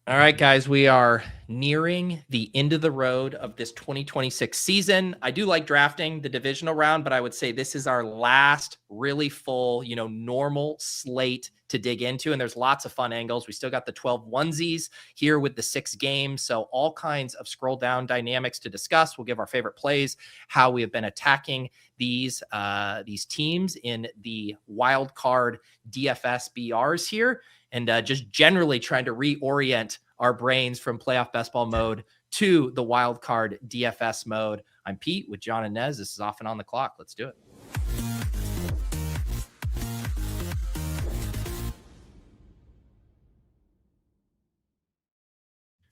All right, guys, we are nearing the end of the road of this 2026 season. I do like drafting the divisional round, but I would say this is our last really full, normal slate to dig into. And there's lots of fun angles. We still got the 12 onesies here with the 6 games. So all kinds of scroll down dynamics to discuss. We'll give our favorite plays, how we have been attacking these teams in the wild card DFS BRs here. And just generally trying to reorient our brains from playoff best ball mode to the wild card DFS mode. I'm Pete with John and Nez. This is Off and On the Clock. Let's do it.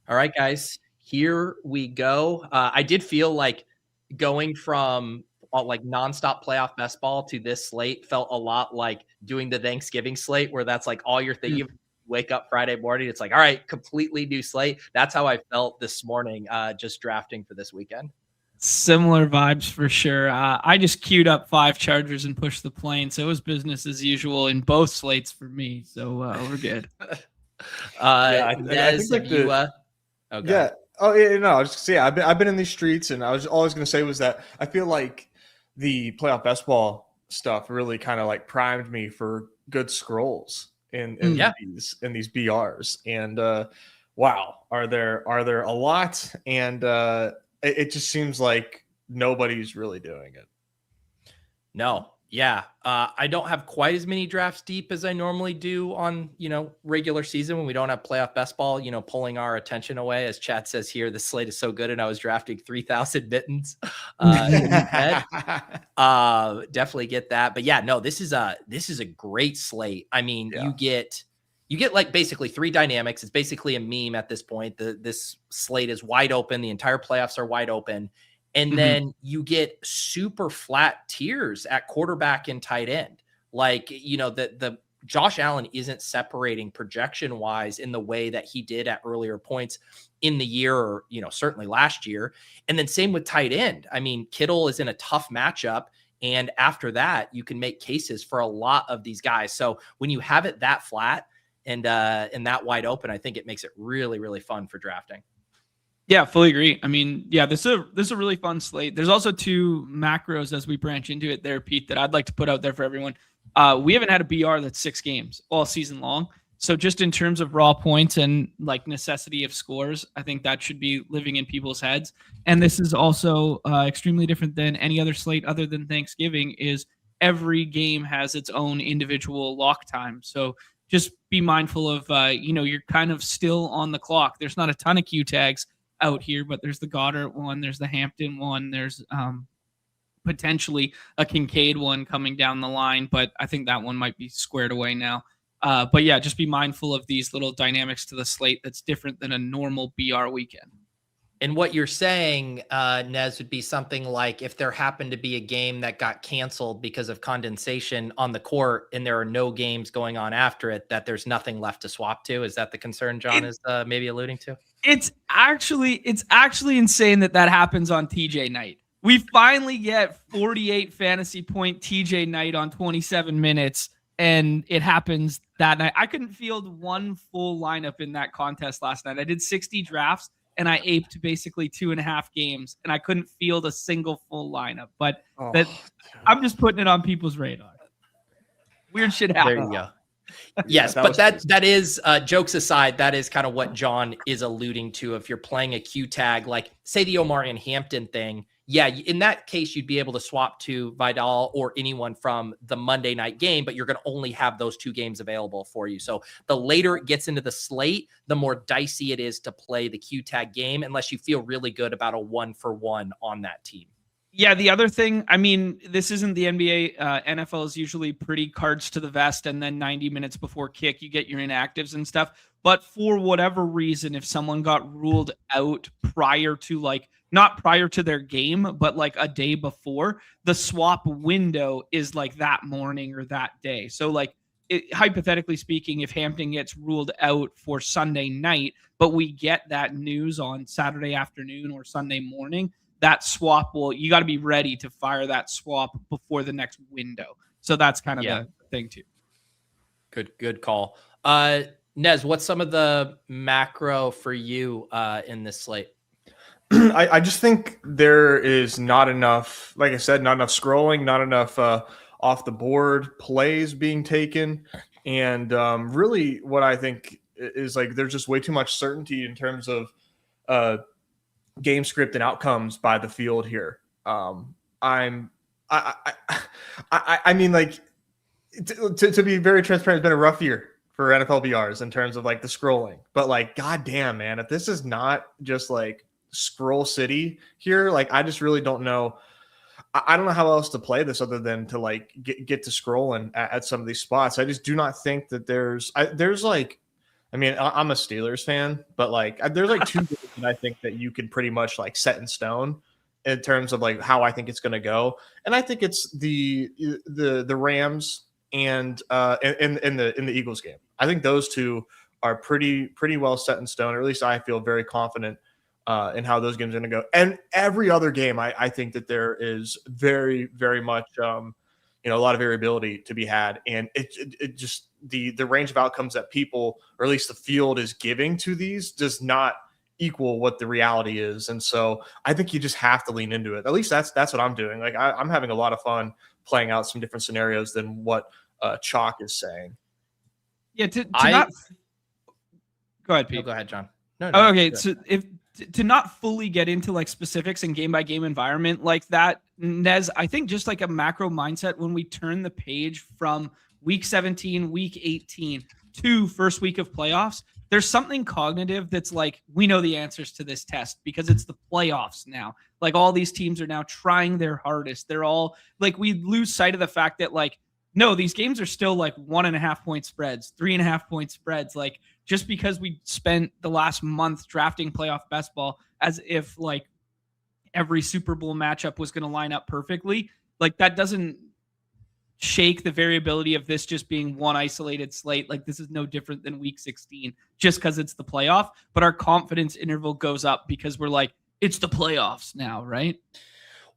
All right, guys, here we go. I did feel like going from like nonstop playoff best ball to this slate felt a lot like doing the Thanksgiving slate, where that's like all you're thinking. Wake up Friday morning, it's like, all right, completely new slate. That's how I felt this morning, just drafting for this weekend. Similar vibes for sure. I just queued up 5 Chargers and pushed the plane, so it was business as usual in both slates for me. So we're good. I think like yeah. Oh yeah, no. I was just I've been in these streets, and all I was going to say was that I feel like the playoff best ball stuff really kind of like primed me for good scrolls in these BRs. And wow, are there a lot? And it just seems like nobody's really doing it. No. Yeah. I don't have quite as many drafts deep as I normally do on, regular season when we don't have playoff best ball, pulling our attention away. As Chad says here, the slate is so good, and I was drafting 3,000 mittens. Definitely get that. But yeah, no, this is a great slate. I mean, you get like basically 3 dynamics. It's basically a meme at this point. This slate is wide open. The entire playoffs are wide open. And then you get super flat tiers at quarterback and tight end. Like, the Josh Allen isn't separating projection wise in the way that he did at earlier points in the year, or, certainly last year. And then same with tight end. I mean, Kittle is in a tough matchup. And after that, you can make cases for a lot of these guys. So when you have it that flat and that wide open, I think it makes it really, really fun for drafting. Yeah, fully agree. I mean, yeah, this is a really fun slate. There's also 2 macros as we branch into it there, Pete, that I'd like to put out there for everyone. We haven't had a BR that's 6 games all season long. So just in terms of raw points and like necessity of scores, I think that should be living in people's heads. And this is also extremely different than any other slate other than Thanksgiving, is every game has its own individual lock time. So just be mindful of, you're kind of still on the clock. There's not a ton of Q tags out here, but there's the Goddard one, there's the Hampton one, there's potentially a Kincaid one coming down the line, but I think that one might be squared away now. But yeah, just be mindful of these little dynamics to the slate that's different than a normal BR weekend. And what you're saying, Nez, would be something like if there happened to be a game that got canceled because of condensation on the court and there are no games going on after it, that there's nothing left to swap to. Is that the concern John is maybe alluding to? It's actually insane that happens on TJ night. We finally get 48 fantasy point TJ night on 27 minutes, and it happens that night. I couldn't field one full lineup in that contest last night. I did 60 drafts, and I aped basically 2.5 games, and I couldn't field a single full lineup. But I'm just putting it on people's radar. Weird shit happens. There you go. Yes, but that is jokes aside, that is kind of what John is alluding to. If you're playing a Q tag, like say the Omar and Hampton thing, yeah, in that case, you'd be able to swap to Vidal or anyone from the Monday night game, but you're going to only have those 2 games available for you. So the later it gets into the slate, the more dicey it is to play the Q tag game, unless you feel really good about a 1-for-1 on that team. Yeah, the other thing, I mean, this isn't the NBA. NFL is usually pretty cards to the vest, and then 90 minutes before kick, you get your inactives and stuff. But for whatever reason, if someone got ruled out prior to not prior to their game, but like a day before, the swap window is like that morning or that day. So hypothetically speaking, if Hampton gets ruled out for Sunday night, but we get that news on Saturday afternoon or Sunday morning, that swap you got to be ready to fire that swap before the next window. So that's kind of the thing too. Good call. Nez, what's some of the macro for you in this slate? I just think there is not enough, like I said, not enough scrolling, not enough off the board plays being taken. And really what I think is like there's just way too much certainty in terms of game script and outcomes by the field here. I mean, like, to be very transparent, it's been a rough year for NFL BRs in terms of like the scrolling. But like, goddamn, man, if this is not just like scroll city here, like I just really don't know. I don't know how else to play this other than to like get to scrolling at some of these spots. I just do not think that there's like, I mean, I'm a Steelers fan, but like there's like two games that I think that you can pretty much like set in stone in terms of like how I think it's going to go. And I think it's the Rams and in the Eagles game. I think those two are pretty well set in stone, or at least I feel very confident in how those games are going to go. And every other game, I think that there is very, very much, a lot of variability to be had. And it just, the range of outcomes that people, or at least the field is giving to these does not equal what the reality is. And so I think you just have to lean into it. At least that's what I'm doing. Like I'm having a lot of fun playing out some different scenarios than what Chalk is saying. Yeah. To not go ahead, Pete. Go ahead, John. No, okay. So to not fully get into like specifics and game by game environment like that, Nez, I think just like a macro mindset when we turn the page from week 17, week 18 to first week of playoffs, there's something cognitive that's like, we know the answers to this test because it's the playoffs now. Like all these teams are now trying their hardest. They're all like, we lose sight of the fact that like, no, these games are still like 1.5 point spreads, 3.5 point spreads. Like just because we spent the last month drafting playoff best ball as if like every Super Bowl matchup was going to line up perfectly, like that doesn't shake the variability of this just being one isolated slate. Like this is no different than week 16 just because it's the playoff, but our confidence interval goes up because we're like, it's the playoffs now, right?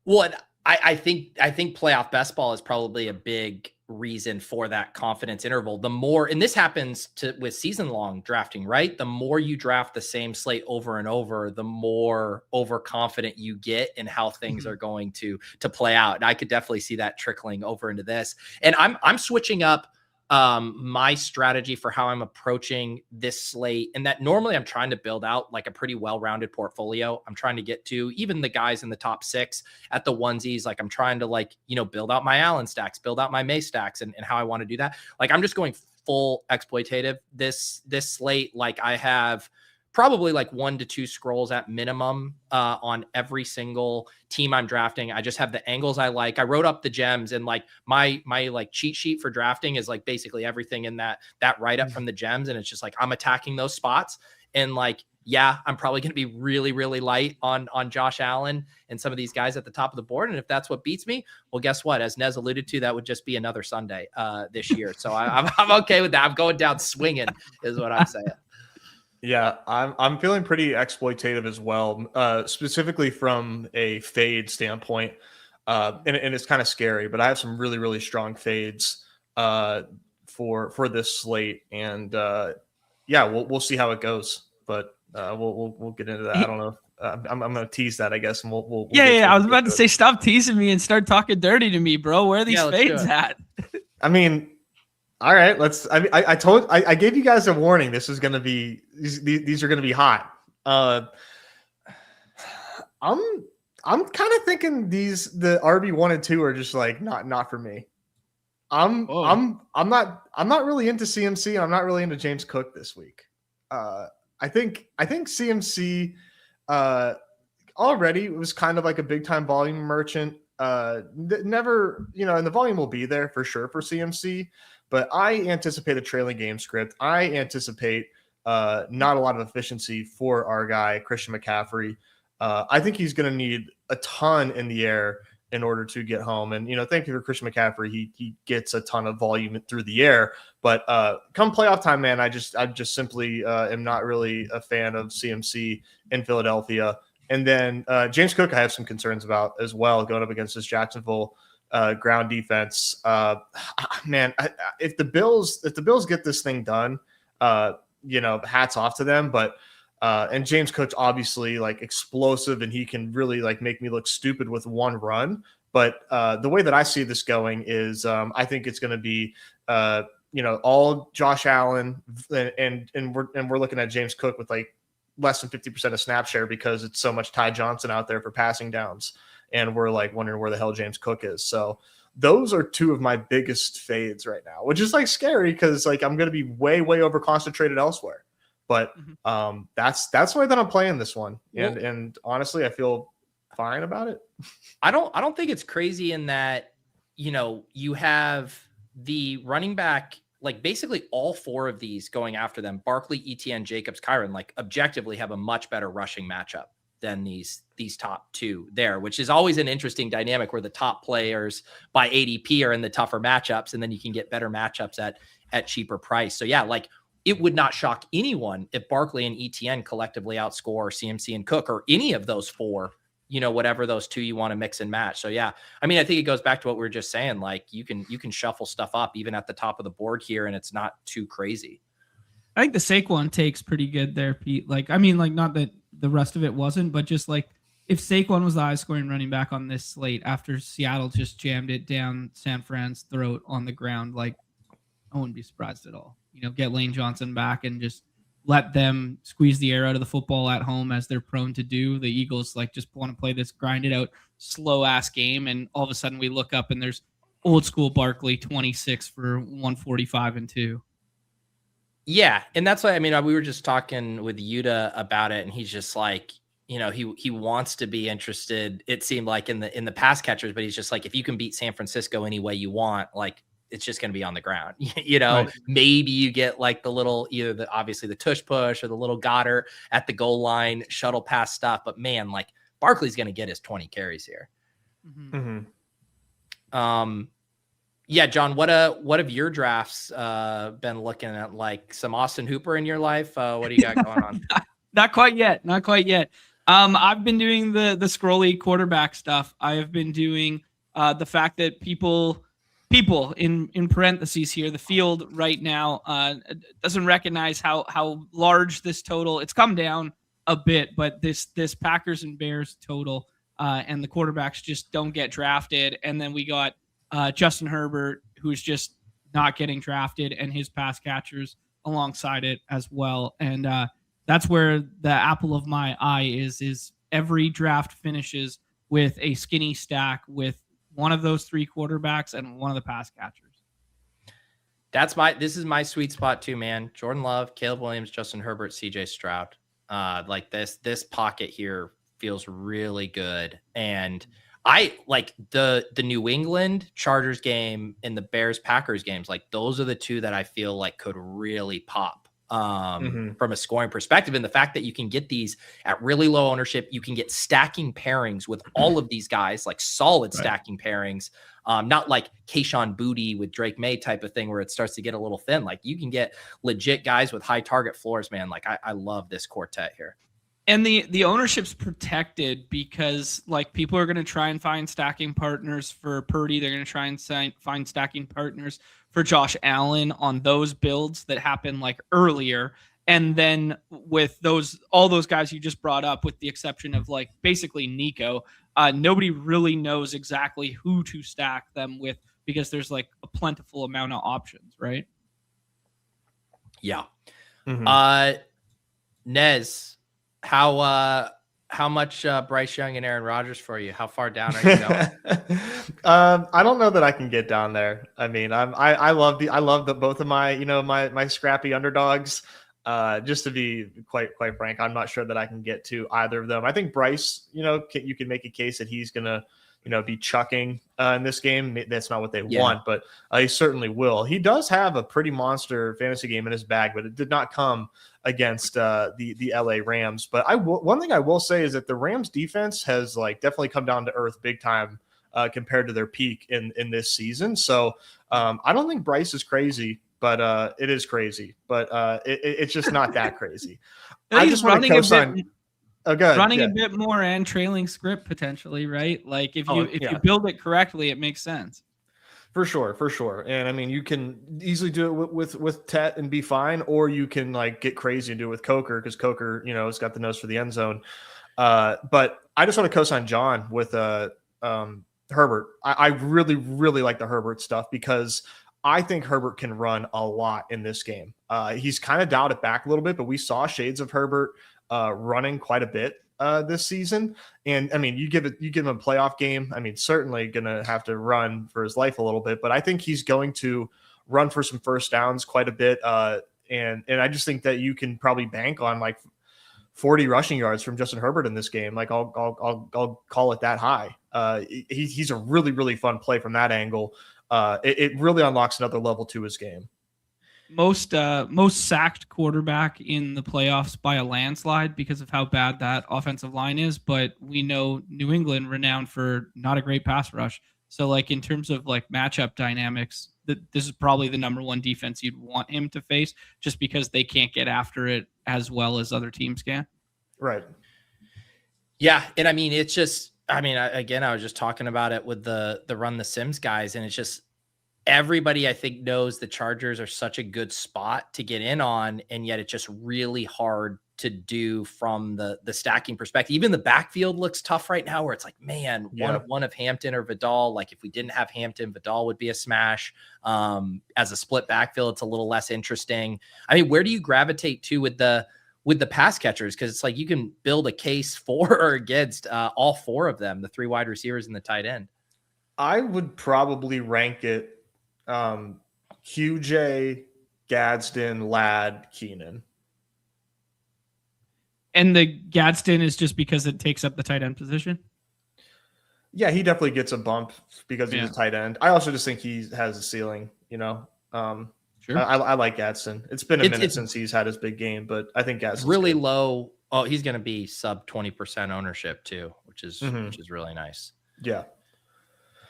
Well, I think playoff best ball is probably a big reason for that confidence interval. The more, and this happens with season long drafting, right? The more you draft the same slate over and over, the more overconfident you get in how things are going to play out. And I could definitely see that trickling over into this. And I'm switching up my strategy for how I'm approaching this slate, and that normally I'm trying to build out like a pretty well-rounded portfolio. I'm trying to get to even the guys in the top 6 at the onesies. Like I'm trying to build out my Allen stacks, build out my May stacks, and how I want to do that. Like I'm just going full exploitative this slate. Like I have probably like 1 to 2 scrolls at minimum on every single team I'm drafting. I just have the angles I like. I wrote up the gems, and like my like cheat sheet for drafting is like basically everything in that write up from the gems. And it's just like, I'm attacking those spots. And like, yeah, I'm probably going to be really, really light on Josh Allen and some of these guys at the top of the board. And if that's what beats me, well, guess what? As Nez alluded to, that would just be another Sunday this year. So I'm okay with that. I'm going down swinging is what I'm saying. Yeah, I'm feeling pretty exploitative as well, specifically from a fade standpoint, and it's kind of scary. But I have some really, really strong fades for this slate, and we'll see how it goes. But we'll get into that. I don't know. I'm going to tease that, I guess, and we'll I was about to say, stop teasing me and start talking dirty to me, bro. Where are these fades at? I mean. All right, I gave you guys a warning. This is going to be these are going to be hot. I'm kind of thinking the RB 1 and 2 are just like not for me. I'm not really into CMC, and I'm not really into James Cook this week. I think CMC already was kind of like a big time volume merchant. Never, and the volume will be there for sure for CMC. But I anticipate a trailing game script. I anticipate not a lot of efficiency for our guy, Christian McCaffrey. I think he's going to need a ton in the air in order to get home. And, thank you for Christian McCaffrey. He gets a ton of volume through the air. But come playoff time, man, I just simply am not really a fan of CMC in Philadelphia. And then James Cook, I have some concerns about as well, going up against this Jacksonville ground defense. Man, if the Bills get this thing done, hats off to them. But and James Cook's obviously like explosive, and he can really like make me look stupid with one run. But the way that I see this going is I think it's going to be all Josh Allen, and we're looking at James Cook with like less than 50% of snap share because it's so much Ty Johnson out there for passing downs, and we're like wondering where the hell James Cook is. So those are two of my biggest fades right now, which is like scary because like I'm going to be way over concentrated elsewhere. But that's the way that I'm playing this one, and honestly, I feel fine about it. I don't think it's crazy in that you have the running back, like basically all four of these going after them, Barkley, Etienne, Jacobs, Kyron, like objectively have a much better rushing matchup than these top two there, which is always an interesting dynamic where the top players by ADP are in the tougher matchups, and then you can get better matchups at cheaper price. So yeah, like it would not shock anyone if Barkley and Etienne collectively outscore CMC and Cook, or any of those four, whatever those two you want to mix and match. So yeah, I mean, I think it goes back to what we were just saying. Like you can shuffle stuff up even at the top of the board here, and it's not too crazy. I think the Saquon take's pretty good there, Pete. Like, I mean, like not that the rest of it wasn't, but just like if Saquon was the highest scoring running back on this slate after Seattle just jammed it down San Fran's throat on the ground, like I wouldn't be surprised at all. Get Lane Johnson back and just let them squeeze the air out of the football at home as they're prone to do. The Eagles like just want to play this grinded out, slow ass game. And all of a sudden we look up and there's old school Barkley 26 for 145 and 2. Yeah. And that's why, I mean, we were just talking with Yuta about it, and he's just like, he wants to be interested, it seemed like in the pass catchers, but he's just like, if you can beat San Francisco any way you want, like it's just going to be on the ground. Right. Maybe you get like the little, either obviously the tush push or the little Goddard at the goal line, shuttle pass stuff. But man, like Barkley's going to get his 20 carries here. Mm-hmm. Yeah, John, what have your drafts been looking at? Like some Austin Hooper in your life? What do you got going on? Not quite yet. I've been doing the scrolly quarterback stuff. I have been doing the fact that people in parentheses here, the field right now doesn't recognize how large this total. It's come down a bit, but this Packers and Bears total and the quarterbacks just don't get drafted. And then we got Justin Herbert, who's just not getting drafted, and his pass catchers alongside it as well. And that's where the apple of my eye is every draft finishes with a skinny stack with one of those three quarterbacks and one of the pass catchers. This is my sweet spot too, man. Jordan Love, Caleb Williams, Justin Herbert, CJ Stroud. Like this pocket here feels really good. And I like the New England Chargers game and the Bears Packers games. Like those are the two that I feel like could really pop from a scoring perspective. And the fact that you can get these at really low ownership, you can get stacking pairings with all of these guys, like solid stacking pairings, not like Kayshon Boutte with Drake May type of thing where it starts to get a little thin. Like you can get legit guys with high target floors, man. Like I love this quartet here. And the ownership's protected because like people are going to try and find stacking partners for Purdy. They're going to try and find stacking partners for Josh Allen on those builds that happen like earlier. And then with all those guys you just brought up, with the exception of like basically Nico, nobody really knows exactly who to stack them with because there's like a plentiful amount of options, right? Yeah. Nez, how much Bryce Young and Aaron Rodgers for you? How far down are you going? I don't know that I can get down there. I mean, I love the both of my my scrappy underdogs. Just to be quite frank, I'm not sure that I can get to either of them. I think Bryce, you can make a case that he's gonna be chucking in this game. That's not what they want, but he certainly will. He does have a pretty monster fantasy game in his bag, but it did not come against the LA Rams. But one thing I will say is that the Rams defense has like definitely come down to earth big time compared to their peak in this season. So I don't think Bryce is crazy, but it is crazy. But it's just not that crazy. I just want to co-sign. A bit more and trailing script potentially, right? Like if you build it correctly, it makes sense. For sure. And I mean, you can easily do it with Tet and be fine, or you can like get crazy and do it with Coker, because Coker, has got the nose for the end zone. But I just want to co-sign John with Herbert. I really, really like the Herbert stuff, because I think Herbert can run a lot in this game. He's kind of dialed it back a little bit, but we saw shades of Herbert running quite a bit this season. And I mean, you give him a playoff game. I mean, certainly going to have to run for his life a little bit, but I think he's going to run for some first downs quite a bit. And I just think that you can probably bank on like 40 rushing yards from Justin Herbert in this game. Like I'll call it that high. He's a really, really fun play from that angle. It really unlocks another level to his game. Most sacked quarterback in the playoffs by a landslide because of how bad that offensive line is. But we know New England renowned for not a great pass rush. So like in terms of like matchup dynamics, this is probably the number one defense you'd want him to face, just because they can't get after it as well as other teams can. Right. Yeah. And I mean, it's just, I was just talking about it with the Run the Sims guys, and it's just, everybody I think knows the Chargers are such a good spot to get in on, and yet it's just really hard to do from the stacking perspective. Even the backfield looks tough right now, where it's like, man, one of Hampton or Vidal. Like if we didn't have Hampton, Vidal would be a smash. As a split backfield, it's a little less interesting. I mean, where do you gravitate to with the pass catchers? Because it's like you can build a case for or against all four of them, the three wide receivers and the tight end. I would probably rank it QJ, Gadsden, Ladd, Keenan. And the Gadsden is just because it takes up the tight end position? Yeah, he definitely gets a bump because he's a tight end. I also just think he has a ceiling, Sure. I like Gadsden. It's been a minute since he's had his big game, but I think Gadsden's really good. Low. Oh, he's going to be sub 20% ownership too, which is really nice. Yeah.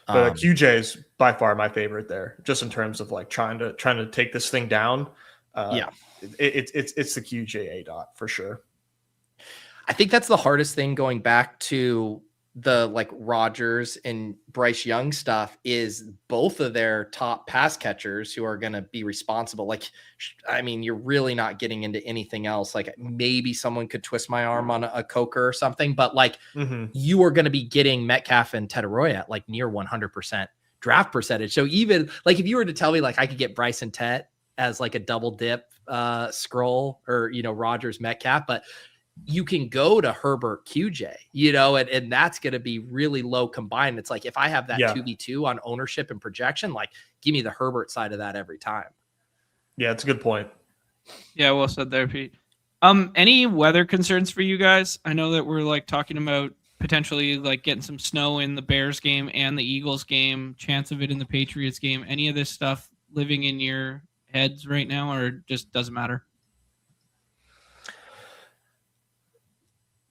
But QJ is by far my favorite there, just in terms of like trying to take this thing down. It's the QJ dot for sure. I think that's the hardest thing going back to the like Rodgers and Bryce Young stuff, is both of their top pass catchers who are going to be responsible. Like, I mean, you're really not getting into anything else. Like maybe someone could twist my arm on a Coker or something, but like you are going to be getting Metcalf and Tetaroya at like near 100% draft percentage. So even like, if you were to tell me like I could get Bryce and Tet as like a double dip scroll, or, Rodgers Metcalf, but you can go to Herbert QJ, and that's going to be really low combined. It's like, if I have that 2v2 on ownership and projection, like give me the Herbert side of that every time. Yeah, it's a good point. Yeah, well said there, Pete. Any weather concerns for you guys? I know that we're like talking about potentially like getting some snow in the Bears game and the Eagles game, chance of it in the Patriots game. Any of this stuff living in your heads right now, or just doesn't matter?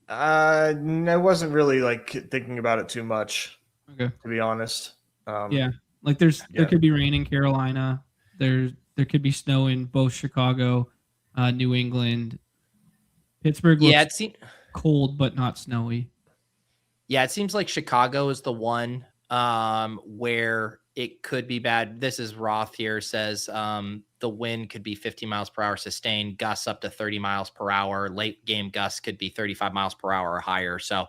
I wasn't really like thinking about it too much, to be honest. Like there could be rain in Carolina. There could be snow in both Chicago, New England, Pittsburgh. Looks cold but not snowy. Yeah, it seems like Chicago is the one where it could be bad. This is Roth here, says the wind could be 50 miles per hour sustained, gusts up to 30 miles per hour. Late game gusts could be 35 miles per hour or higher. So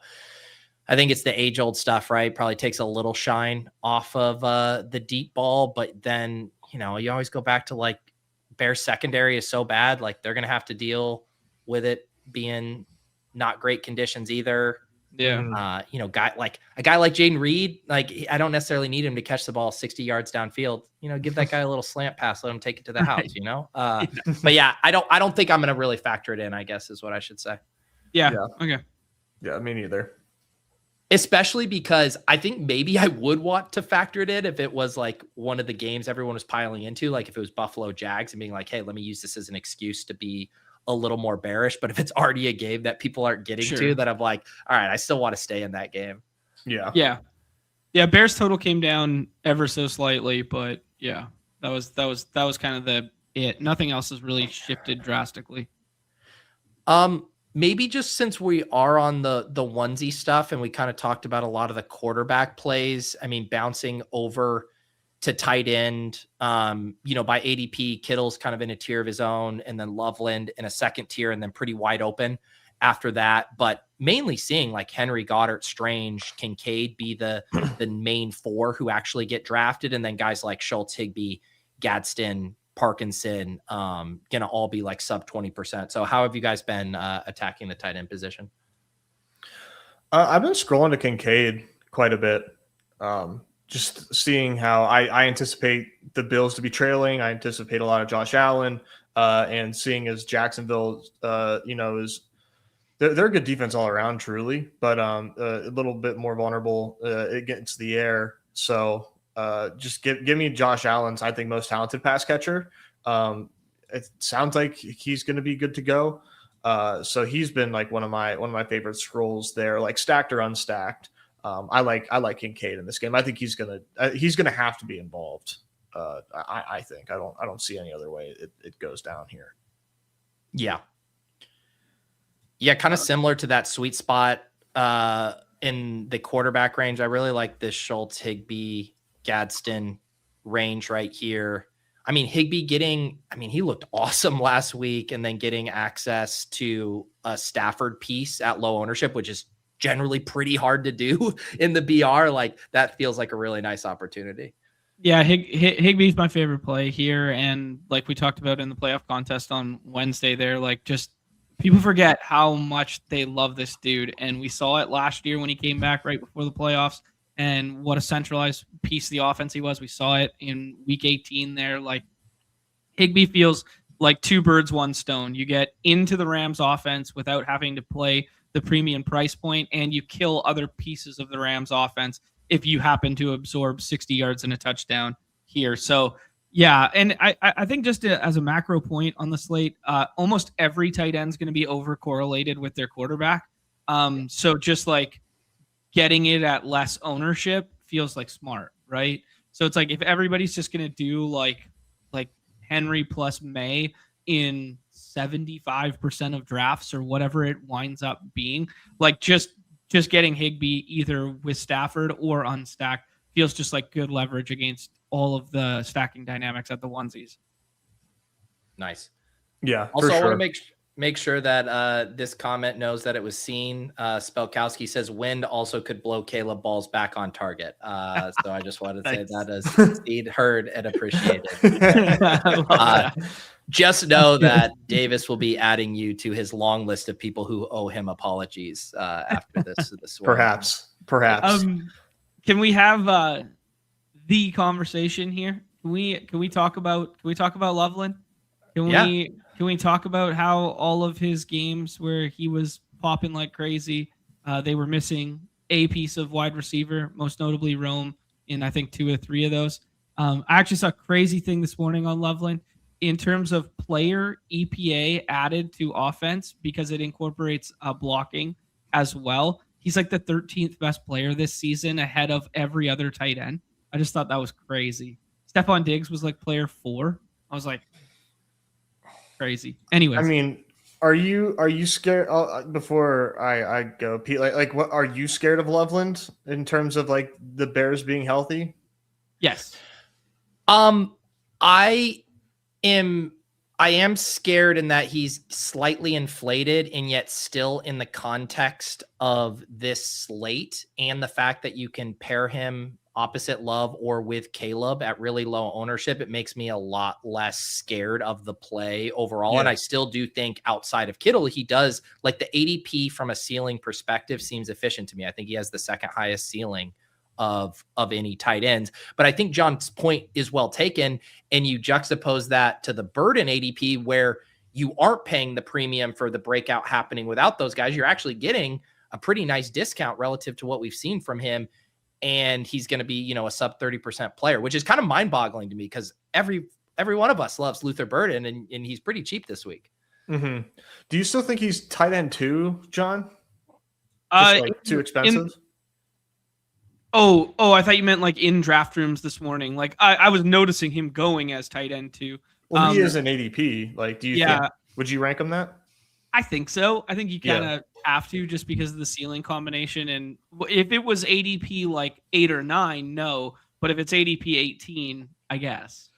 I think it's the age old stuff, right? Probably takes a little shine off of the deep ball, but then, you always go back to like Bears secondary is so bad. Like they're going to have to deal with it being not great conditions either. Yeah. A guy like Jaden Reed, like I don't necessarily need him to catch the ball 60 yards downfield. Give that guy a little slant pass, let him take it to the house, But yeah, I don't think I'm going to really factor it in, I guess is what I should say. Yeah. Okay. Yeah, me neither. Especially because I think maybe I would want to factor it in if it was like one of the games everyone was piling into, like if it was Buffalo Jags and being like, hey, let me use this as an excuse to be a little more bearish. But if it's already a game that people aren't getting to, that I'm like, all right, I still want to stay in that game. Yeah. Bears total came down ever so slightly, but yeah, that was kind of it. Nothing else has really shifted drastically. Maybe just since we are on the onesie stuff and we kind of talked about a lot of the quarterback plays, I mean, bouncing over to tight end. By ADP, Kittle's kind of in a tier of his own, and then Loveland in a second tier, and then pretty wide open after that. But mainly seeing like Henry, Goddard, Strange, Kincaid be the main four who actually get drafted, and then guys like Schultz, Higbee, Gadsden, Parkinson, gonna all be like sub 20%. So how have you guys been attacking the tight end position? I've been scrolling to Kincaid quite a bit. Just seeing how I anticipate the Bills to be trailing. I anticipate a lot of Josh Allen, and seeing as Jacksonville, is they're a good defense all around, truly, but a little bit more vulnerable against the air. So just give me Josh Allen's, I think, most talented pass catcher. It sounds like he's going to be good to go. So he's been like one of my favorite scrolls there, like stacked or unstacked. I like Kincaid in this game. I think he's gonna have to be involved. I think I don't see any other way it goes down here. Yeah, kind of similar to that sweet spot in the quarterback range. I really like this Schultz, Higbee, Gadsden range right here. I mean, Higbee he looked awesome last week, and then getting access to a Stafford piece at low ownership, which is generally pretty hard to do in the BR. Like, that feels like a really nice opportunity. Yeah, Higbee's my favorite play here. And like we talked about in the playoff contest on Wednesday there, like, just people forget how much they love this dude. And we saw it last year when he came back right before the playoffs, and what a centralized piece of the offense he was. We saw it in week 18 there. Like, Higbee feels like two birds, one stone. You get into the Rams offense without having to play the premium price point, and you kill other pieces of the Rams offense if you happen to absorb 60 yards and a touchdown here. So yeah, and I think just as a macro point on the slate, almost every tight end is going to be over correlated with their quarterback. So just like getting it at less ownership feels like smart, right? So it's like if everybody's just going to do like Henry plus May in 75% of drafts or whatever it winds up being, like just getting Higbee either with Stafford or unstacked feels just like good leverage against all of the stacking dynamics at the onesies. Nice. Yeah. Also, I want to make sure that this comment knows that it was seen. Spelkowski says wind also could blow Caleb balls back on target. So I just wanted to say that as seen, heard, and appreciated. Just know that Davis will be adding you to his long list of people who owe him apologies after this. Perhaps. Can we have the conversation here? Can we talk about Loveland? Can we talk about how all of his games where he was popping like crazy, they were missing a piece of wide receiver, most notably Rome in I think 2 or 3 of those. I actually saw a crazy thing this morning on Loveland in terms of player EPA added to offense because it incorporates blocking as well. He's like the 13th best player this season, ahead of every other tight end. I just thought that was crazy. Stephon Diggs was like player 4. I was like, crazy. Anyways, I mean, are you scared? Before I go, Pete, like what are you scared of Loveland in terms of like the Bears being healthy? Yes. I am scared in that he's slightly inflated, and yet still in the context of this slate and the fact that you can pair him opposite Love or with Caleb at really low ownership, it makes me a lot less scared of the play overall. Yeah. And I still do think outside of Kittle, he does like the ADP from a ceiling perspective seems efficient to me. I think he has the second highest ceiling of any tight ends, but I think John's point is well taken. And you juxtapose that to the Burden ADP where you aren't paying the premium for the breakout happening without those guys. You're actually getting a pretty nice discount relative to what we've seen from him. And he's going to be, a sub 30% player, which is kind of mind boggling to me because every one of us loves Luther Burden and he's pretty cheap this week. Mm-hmm. Do you still think he's tight end 2, John? Just too expensive? Oh, I thought you meant like in draft rooms this morning. Like I was noticing him going as tight end 2. Well, he is an ADP. Like, do you think, would you rank him that? I think so. I think you kind of have to just because of the ceiling combination. And if it was ADP like 8 or 9, no. But if it's ADP 18, I guess.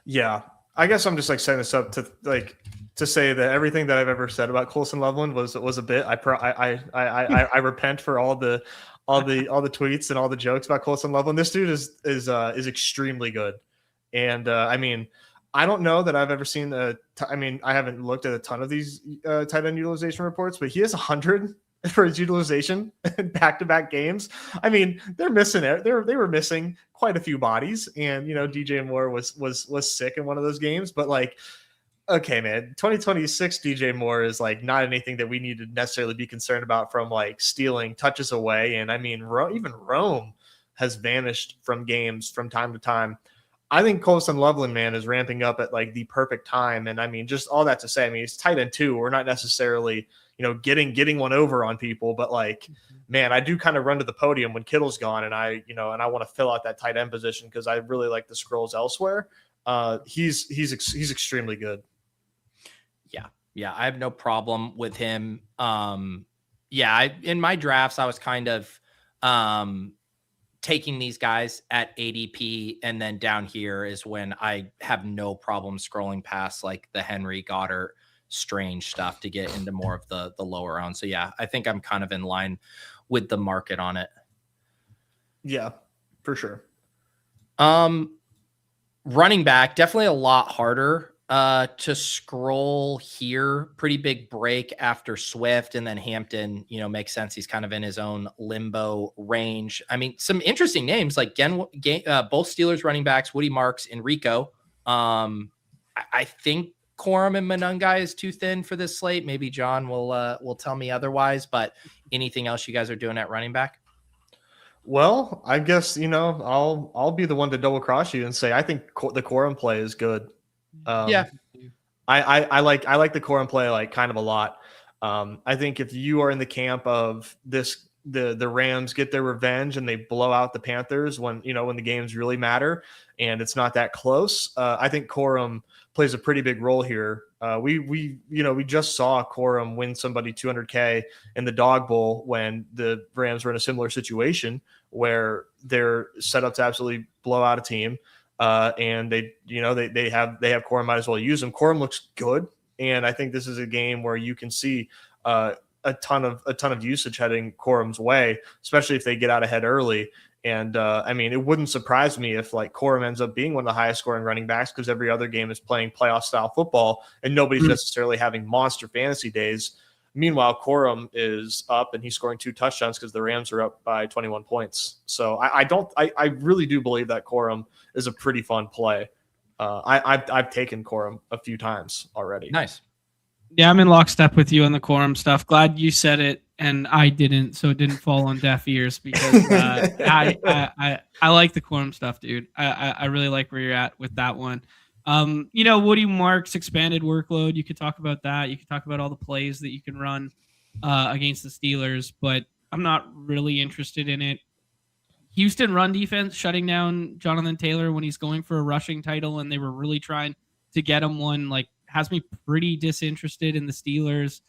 Yeah. I guess I'm just like setting this up to say that everything that I've ever said about Colson Loveland was a bit. I repent for all the tweets and all the jokes about Colson Loveland. This dude is extremely good, and I mean, I don't know that I've ever seen I haven't looked at a ton of these tight end utilization reports, but he has 100 for his utilization in back-to-back games. I mean, they're missing it. They were missing quite a few bodies, and DJ Moore was sick in one of those games. But like, okay, man, 2026 DJ Moore is like not anything that we need to necessarily be concerned about from like stealing touches away. And I mean, even Rome has vanished from games from time to time. I think Colson Loveland, man, is ramping up at like the perfect time. And I mean, just all that to say, I mean, he's tight end too. We're not necessarily, getting one over on people, but like, man, I do kind of run to the podium when Kittle's gone, and I want to fill out that tight end position because I really like the scrolls elsewhere. He's extremely good. Yeah, I have no problem with him. In my drafts, I was kind of taking these guys at ADP, and then down here is when I have no problem scrolling past like the Henry Goddard Strange stuff to get into more of the lower round. So yeah, I think I'm kind of in line with the market on it. Yeah, for sure. Running back, definitely a lot harder to scroll here. Pretty big break after Swift, and then Hampton, makes sense. He's kind of in his own limbo range. I mean, some interesting names like both Steelers running backs, Woody Marks, Enrico. I think Corum and Monungai is too thin for this slate. Maybe John will tell me otherwise, but anything else you guys are doing at running back? Well, I guess, I'll be the one to double cross you and say, I think the Corum play is good. I like the Corum play like kind of a lot. I think if you are in the camp of the Rams get their revenge and they blow out the Panthers when the games really matter and it's not that close, I think Corum plays a pretty big role here. We just saw Corum win somebody $200K in the Dog Bowl when the Rams were in a similar situation where they're set up to absolutely blow out a team. And they have Corum, might as well use him. Corum looks good, and I think this is a game where you can see a ton of usage heading Corum's way, especially if they get out ahead early. And I mean, it wouldn't surprise me if like Corum ends up being one of the highest scoring running backs because every other game is playing playoff style football, and nobody's necessarily having monster fantasy days. Meanwhile, Corum is up and he's scoring 2 touchdowns because the Rams are up by 21 points. So I really do believe that Corum is a pretty fun play. I've taken Corum a few times already. Nice. Yeah, I'm in lockstep with you on the Corum stuff. Glad you said it and I didn't, so it didn't fall on deaf ears because I like the Corum stuff, dude. I really like where you're at with that one. Woody Marks expanded workload. You could talk about that. You could talk about all the plays that you can run against the Steelers, but I'm not really interested in it. Houston run defense shutting down Jonathan Taylor when he's going for a rushing title, and they were really trying to get him one, like, has me pretty disinterested in the Steelers.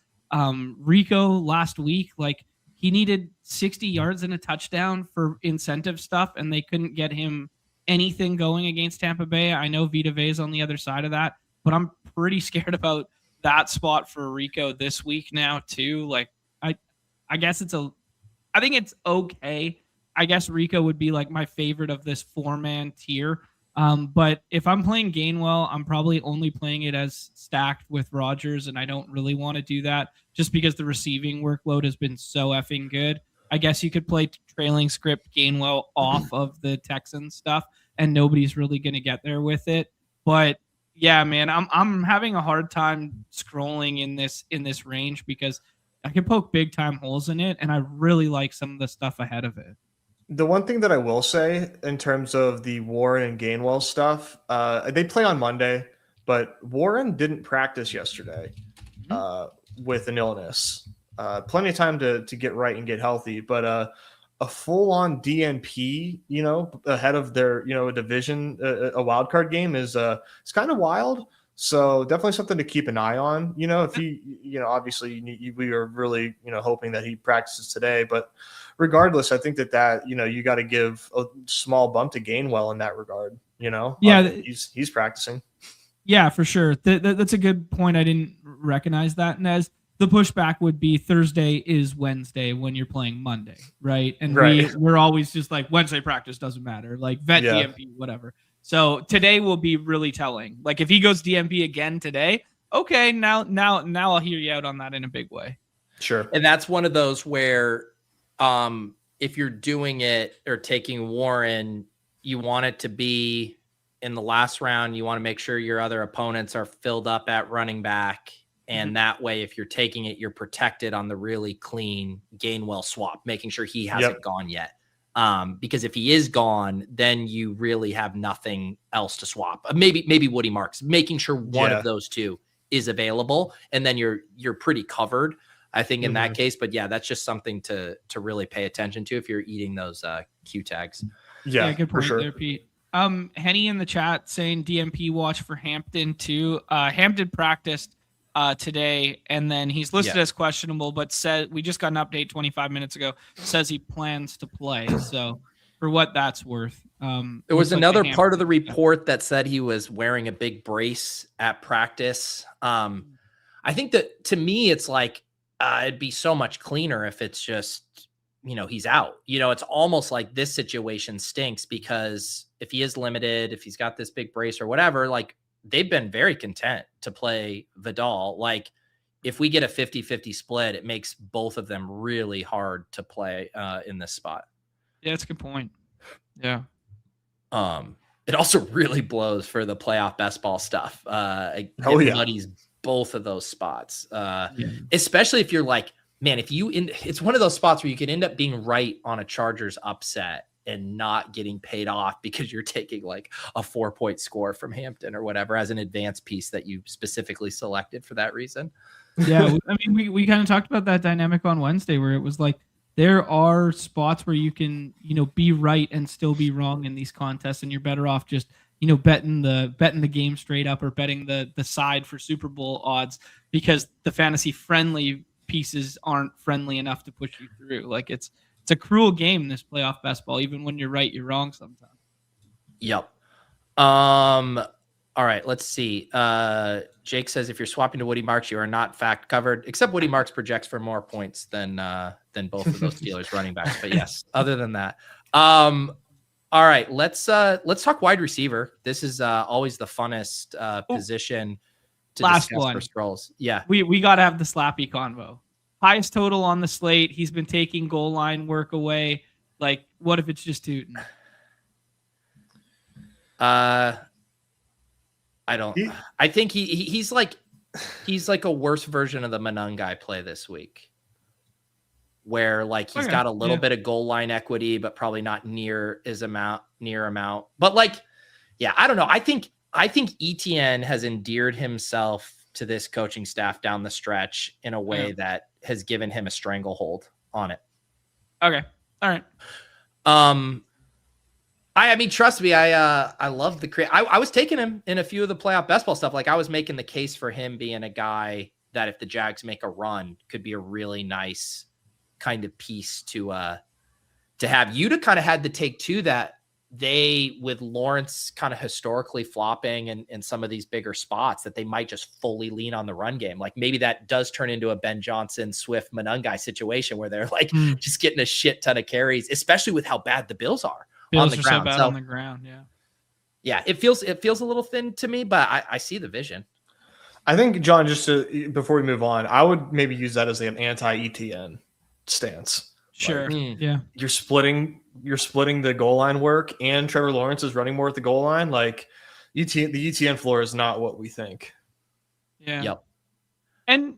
Rico last week, like, he needed 60 yards and a touchdown for incentive stuff, and they couldn't get him anything going against Tampa Bay. I know Vita Vea is on the other side of that, but I'm pretty scared about that spot for Rico this week now too. Like, I guess I think it's okay. I guess Rico would be like my favorite of this 4-man tier. But if I'm playing Gainwell, I'm probably only playing it as stacked with Rodgers, and I don't really want to do that just because the receiving workload has been so effing good. I guess you could play trailing script Gainwell off of the Texans stuff, and nobody's really going to get there with it. But yeah, man, I'm having a hard time scrolling in this range because I can poke big time holes in it, and I really like some of the stuff ahead of it. The one thing that I will say in terms of the Warren and Gainwell stuff, they play on Monday, but Warren didn't practice yesterday with an illness. Plenty of time to get right and get healthy, but a full-on DNP, ahead of their, a division, a wild card game is it's kind of wild. So definitely something to keep an eye on. If obviously we are really, hoping that he practices today, but regardless, I think that you got to give a small bump to Gainwell in that regard. Yeah, he's practicing. Yeah, for sure. That's a good point. I didn't recognize that. And as the pushback would be, Thursday is Wednesday when you're playing Monday, right? And we're always just like, Wednesday practice doesn't matter, like vet DMP, whatever. So today will be really telling. Like if he goes DMP again today, okay, now I'll hear you out on that in a big way. Sure. And that's one of those where if you're doing it or taking Warren, you want it to be in the last round. You want to make sure your other opponents are filled up at running back. And that way, if you're taking it, you're protected on the really clean Gainwell swap, making sure he hasn't gone yet. Because if he is gone, then you really have nothing else to swap. Maybe Woody Marks, making sure one of those two is available, and then you're pretty covered, I think, in that case. But yeah, that's just something to really pay attention to if you're eating those Q tags. Yeah, good point there, Pete. Henny in the chat saying DMP watch for Hampton too. Hampton practiced today, and then he's listed as questionable, but said we just got an update 25 minutes ago. Says he plans to play. So for what that's worth, there was another part of the report that said he was wearing a big brace at practice. I think that to me, it's like it'd be so much cleaner if it's just he's out. It's almost like this situation stinks because if he is limited, if he's got this big brace or whatever, like they've been very content to play Vidal. Like if we get a 50-50 split, it makes both of them really hard to play in this spot. Yeah, that's a good point. Yeah. It also really blows for the playoff best ball stuff. Muddies both of those spots, especially if you're like, man, it's one of those spots where you could end up being right on a Chargers upset and not getting paid off because you're taking like a 4-point score from Hampton or whatever as an advanced piece that you specifically selected for that reason. Yeah. I mean, we kind of talked about that dynamic on Wednesday where it was like, there are spots where you can, be right and still be wrong in these contests. And you're better off just, betting the game straight up or betting the side for Super Bowl odds because the fantasy friendly pieces aren't friendly enough to push you through. Like it's a cruel game, this playoff best ball. Even when you're right, you're wrong sometimes. Yep. All right, let's see. Jake says if you're swapping to Woody Marks, you are not fact covered, except Woody Marks projects for more points than both of those Steelers running backs. But yes, other than that. All right, let's talk wide receiver. This is always the funnest position to last discuss one for Sproles. Yeah. We got to have the Slappy convo. Highest total on the slate. He's been taking goal line work away. Like, what if it's just Tootin? I think he's like a worse version of the Manungai play this week, where like he's got a little bit of goal line equity, but probably not near amount. But like, yeah, I don't know. I think ETN has endeared himself to this coaching staff down the stretch in a way that has given him a stranglehold on it. Okay. All right. I mean, trust me, I love the I was taking him in a few of the playoff best ball stuff. Like I was making the case for him being a guy that if the Jags make a run could be a really nice kind of piece to have. You to kind of had to take too that they, with Lawrence kind of historically flopping in some of these bigger spots, that they might just fully lean on the run game. Like maybe that does turn into a Ben Johnson, Swift, Manungai situation where they're like just getting a shit ton of carries, especially with how bad the Bills are. Bills are so bad on the ground. Yeah. It feels a little thin to me, but I see the vision. I think, John, before we move on, I would maybe use that as an anti-ETN stance. Sure. Like, you're splitting the goal line work, and Trevor Lawrence is running more at the goal line. Like the ETN floor is not what we think. Yeah. Yep. And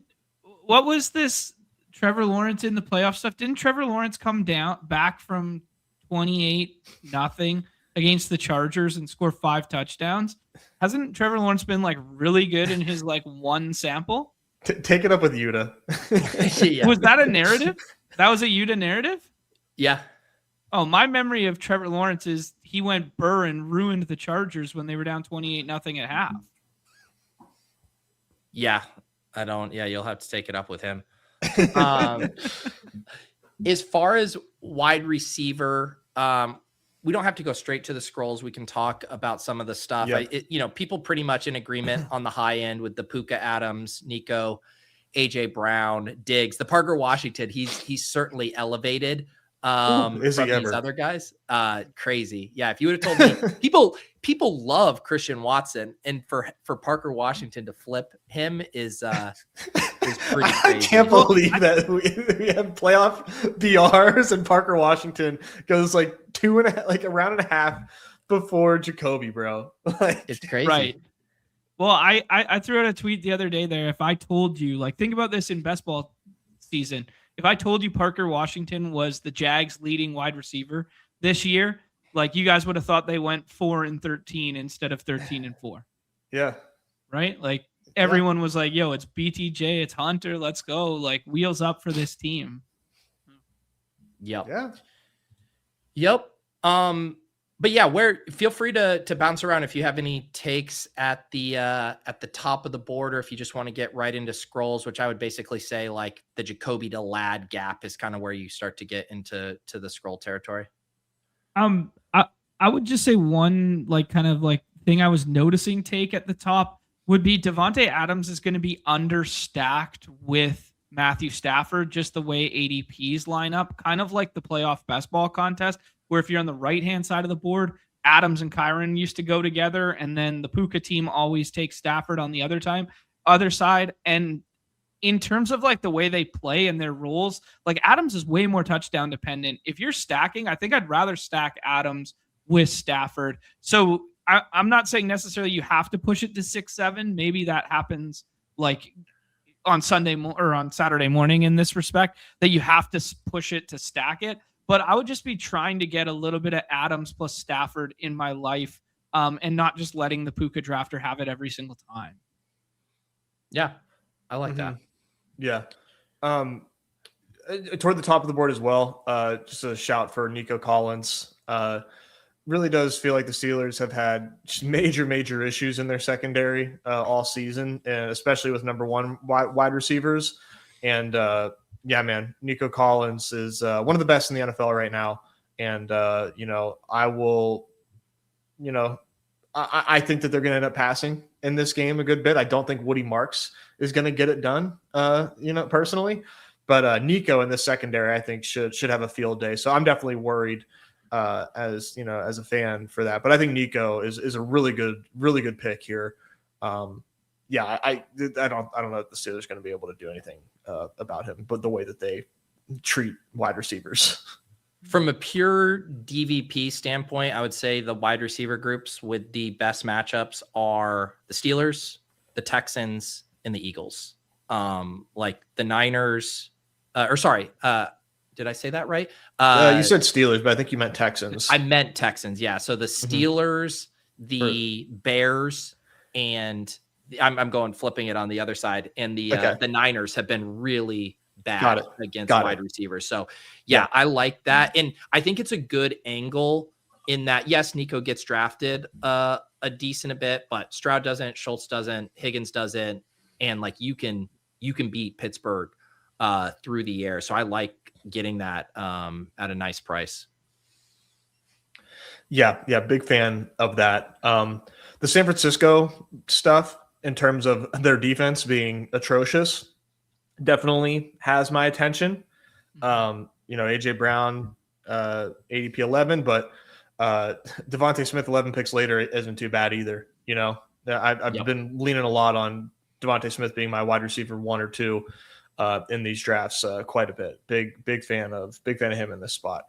what was this Trevor Lawrence in the playoff stuff? Didn't Trevor Lawrence come back from 28-0 against the Chargers and score 5 touchdowns? Hasn't Trevor Lawrence been like really good in his like one sample? Take it up with Yuta. Was that a narrative? That was a Yuta narrative? Yeah. Oh, my memory of Trevor Lawrence is he went burr and ruined the Chargers when they were down 28-0 at half. Yeah, I don't. Yeah, you'll have to take it up with him. As far as wide receiver, we don't have to go straight to the scrolls. We can talk about some of the stuff. Yep. People pretty much in agreement on the high end with the Puka Adams, Nico, AJ Brown, Diggs, the Parker Washington. He's certainly elevated from these other guys. Crazy. Yeah. If you would have told me, people love Christian Watson, and for Parker Washington to flip him is pretty crazy. I can't believe that we have playoff BRs and Parker Washington goes like a round and a half before Jacoby, bro. It's crazy. Right. Well, I threw out a tweet the other day there. If I told you, like, think about this in best ball season. If I told you Parker Washington was the Jags' leading wide receiver this year, like, you guys would have thought they went 4-13 instead of 13-4. Yeah. Right? Like, everyone was like, yo, it's BTJ, it's Hunter, let's go. Like, wheels up for this team. Yep. Yeah. Yep. But yeah, feel free to bounce around if you have any takes at the top of the board, or if you just want to get right into scrolls, which I would basically say like the Jacoby to Ladd gap is kind of where you start to get into the scroll territory. I would just say one like kind of like thing I was noticing take at the top would be Devontae Adams is going to be understacked with Matthew Stafford, just the way ADPs line up, kind of like the playoff best ball contest, where if you're on the right-hand side of the board, Adams and Kyron used to go together, and then the Puka team always takes Stafford on the other side. And in terms of like the way they play and their roles, like Adams is way more touchdown dependent. If you're stacking, I think I'd rather stack Adams with Stafford. So I'm not saying necessarily you have to push it to 6-7. Maybe that happens like on Sunday or on Saturday morning in this respect, that you have to push it to stack it. But I would just be trying to get a little bit of Adams plus Stafford in my life, and not just letting the Puka drafter have it every single time. Yeah, I like that. Yeah. Toward the top of the board as well, just a shout for Nico Collins. Really does feel like the Steelers have had major issues in their secondary all season, and especially with number one wide receivers. And yeah, man, Nico Collins is one of the best in the NFL right now. And, I think that they're going to end up passing in this game a good bit. I don't think Woody Marks is going to get it done, personally. But Nico in the secondary, I think, should have a field day. So I'm definitely worried as a fan for that. But I think Nico is a really good pick here. Yeah, I don't know if the Steelers are going to be able to do anything about him, but the way that they treat wide receivers. From a pure DVP standpoint, I would say the wide receiver groups with the best matchups are the Steelers, the Texans, and the Eagles. Like the Niners, did I say that right? You said Steelers, but I think you meant Texans. I meant Texans, yeah. So the Steelers, the Bears, and I'm going flipping it on the other side, and the Niners have been really bad against wide receivers. So yeah, I like that, and I think it's a good angle in that. Yes, Nico gets drafted a decent bit, but Stroud doesn't, Schultz doesn't, Higgins doesn't, and like you can beat Pittsburgh through the air. So I like getting that at a nice price. Yeah, big fan of that. The San Francisco stuff in terms of their defense being atrocious definitely has my attention. AJ Brown, ADP 11, but Devontae Smith 11 picks later isn't too bad either. I've been leaning a lot on Devontae Smith being my wide receiver 1 or 2 in these drafts quite a bit. Big fan of him in this spot.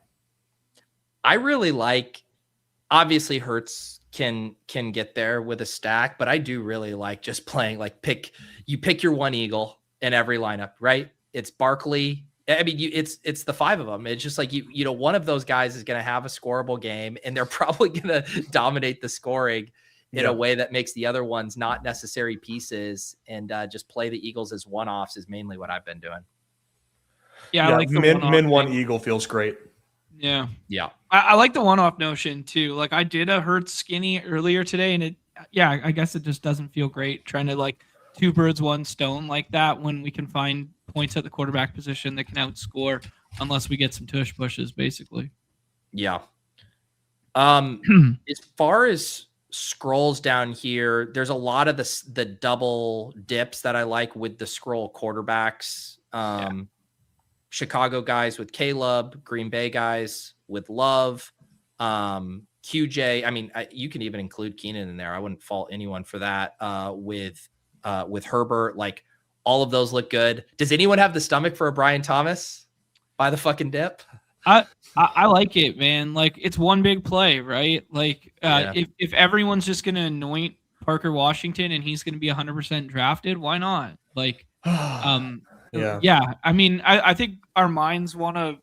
I really like, obviously Hurts can get there with a stack, but I do really like just playing like pick your one Eagle in every lineup, right? It's Barkley. I mean, it's the 5 of them. It's just like one of those guys is going to have a scoreable game, and they're probably going to dominate the scoring in a way that makes the other ones not necessary pieces, and just play the Eagles as one-offs is mainly what I've been doing. Yeah, I like the min one Eagle feels great. Yeah. I like the one-off notion too. Like I did a Hurts skinny earlier today, and I guess it just doesn't feel great trying to like two birds, one stone like that when we can find points at the quarterback position that can outscore unless we get some tush pushes, basically. Yeah. As far as scrolls down here, there's a lot of the double dips that I like with the scroll quarterbacks. Chicago guys with Caleb, Green Bay guys with Love, QJ. I mean, you can even include Keenan in there. I wouldn't fault anyone for that. With Herbert, like all of those look good. Does anyone have the stomach for a Brian Thomas by the fucking dip? I like it, man. Like it's one big play, right? Like if everyone's just gonna anoint Parker Washington and he's gonna be 100% drafted, why not? Like, yeah. I mean, I think our minds want to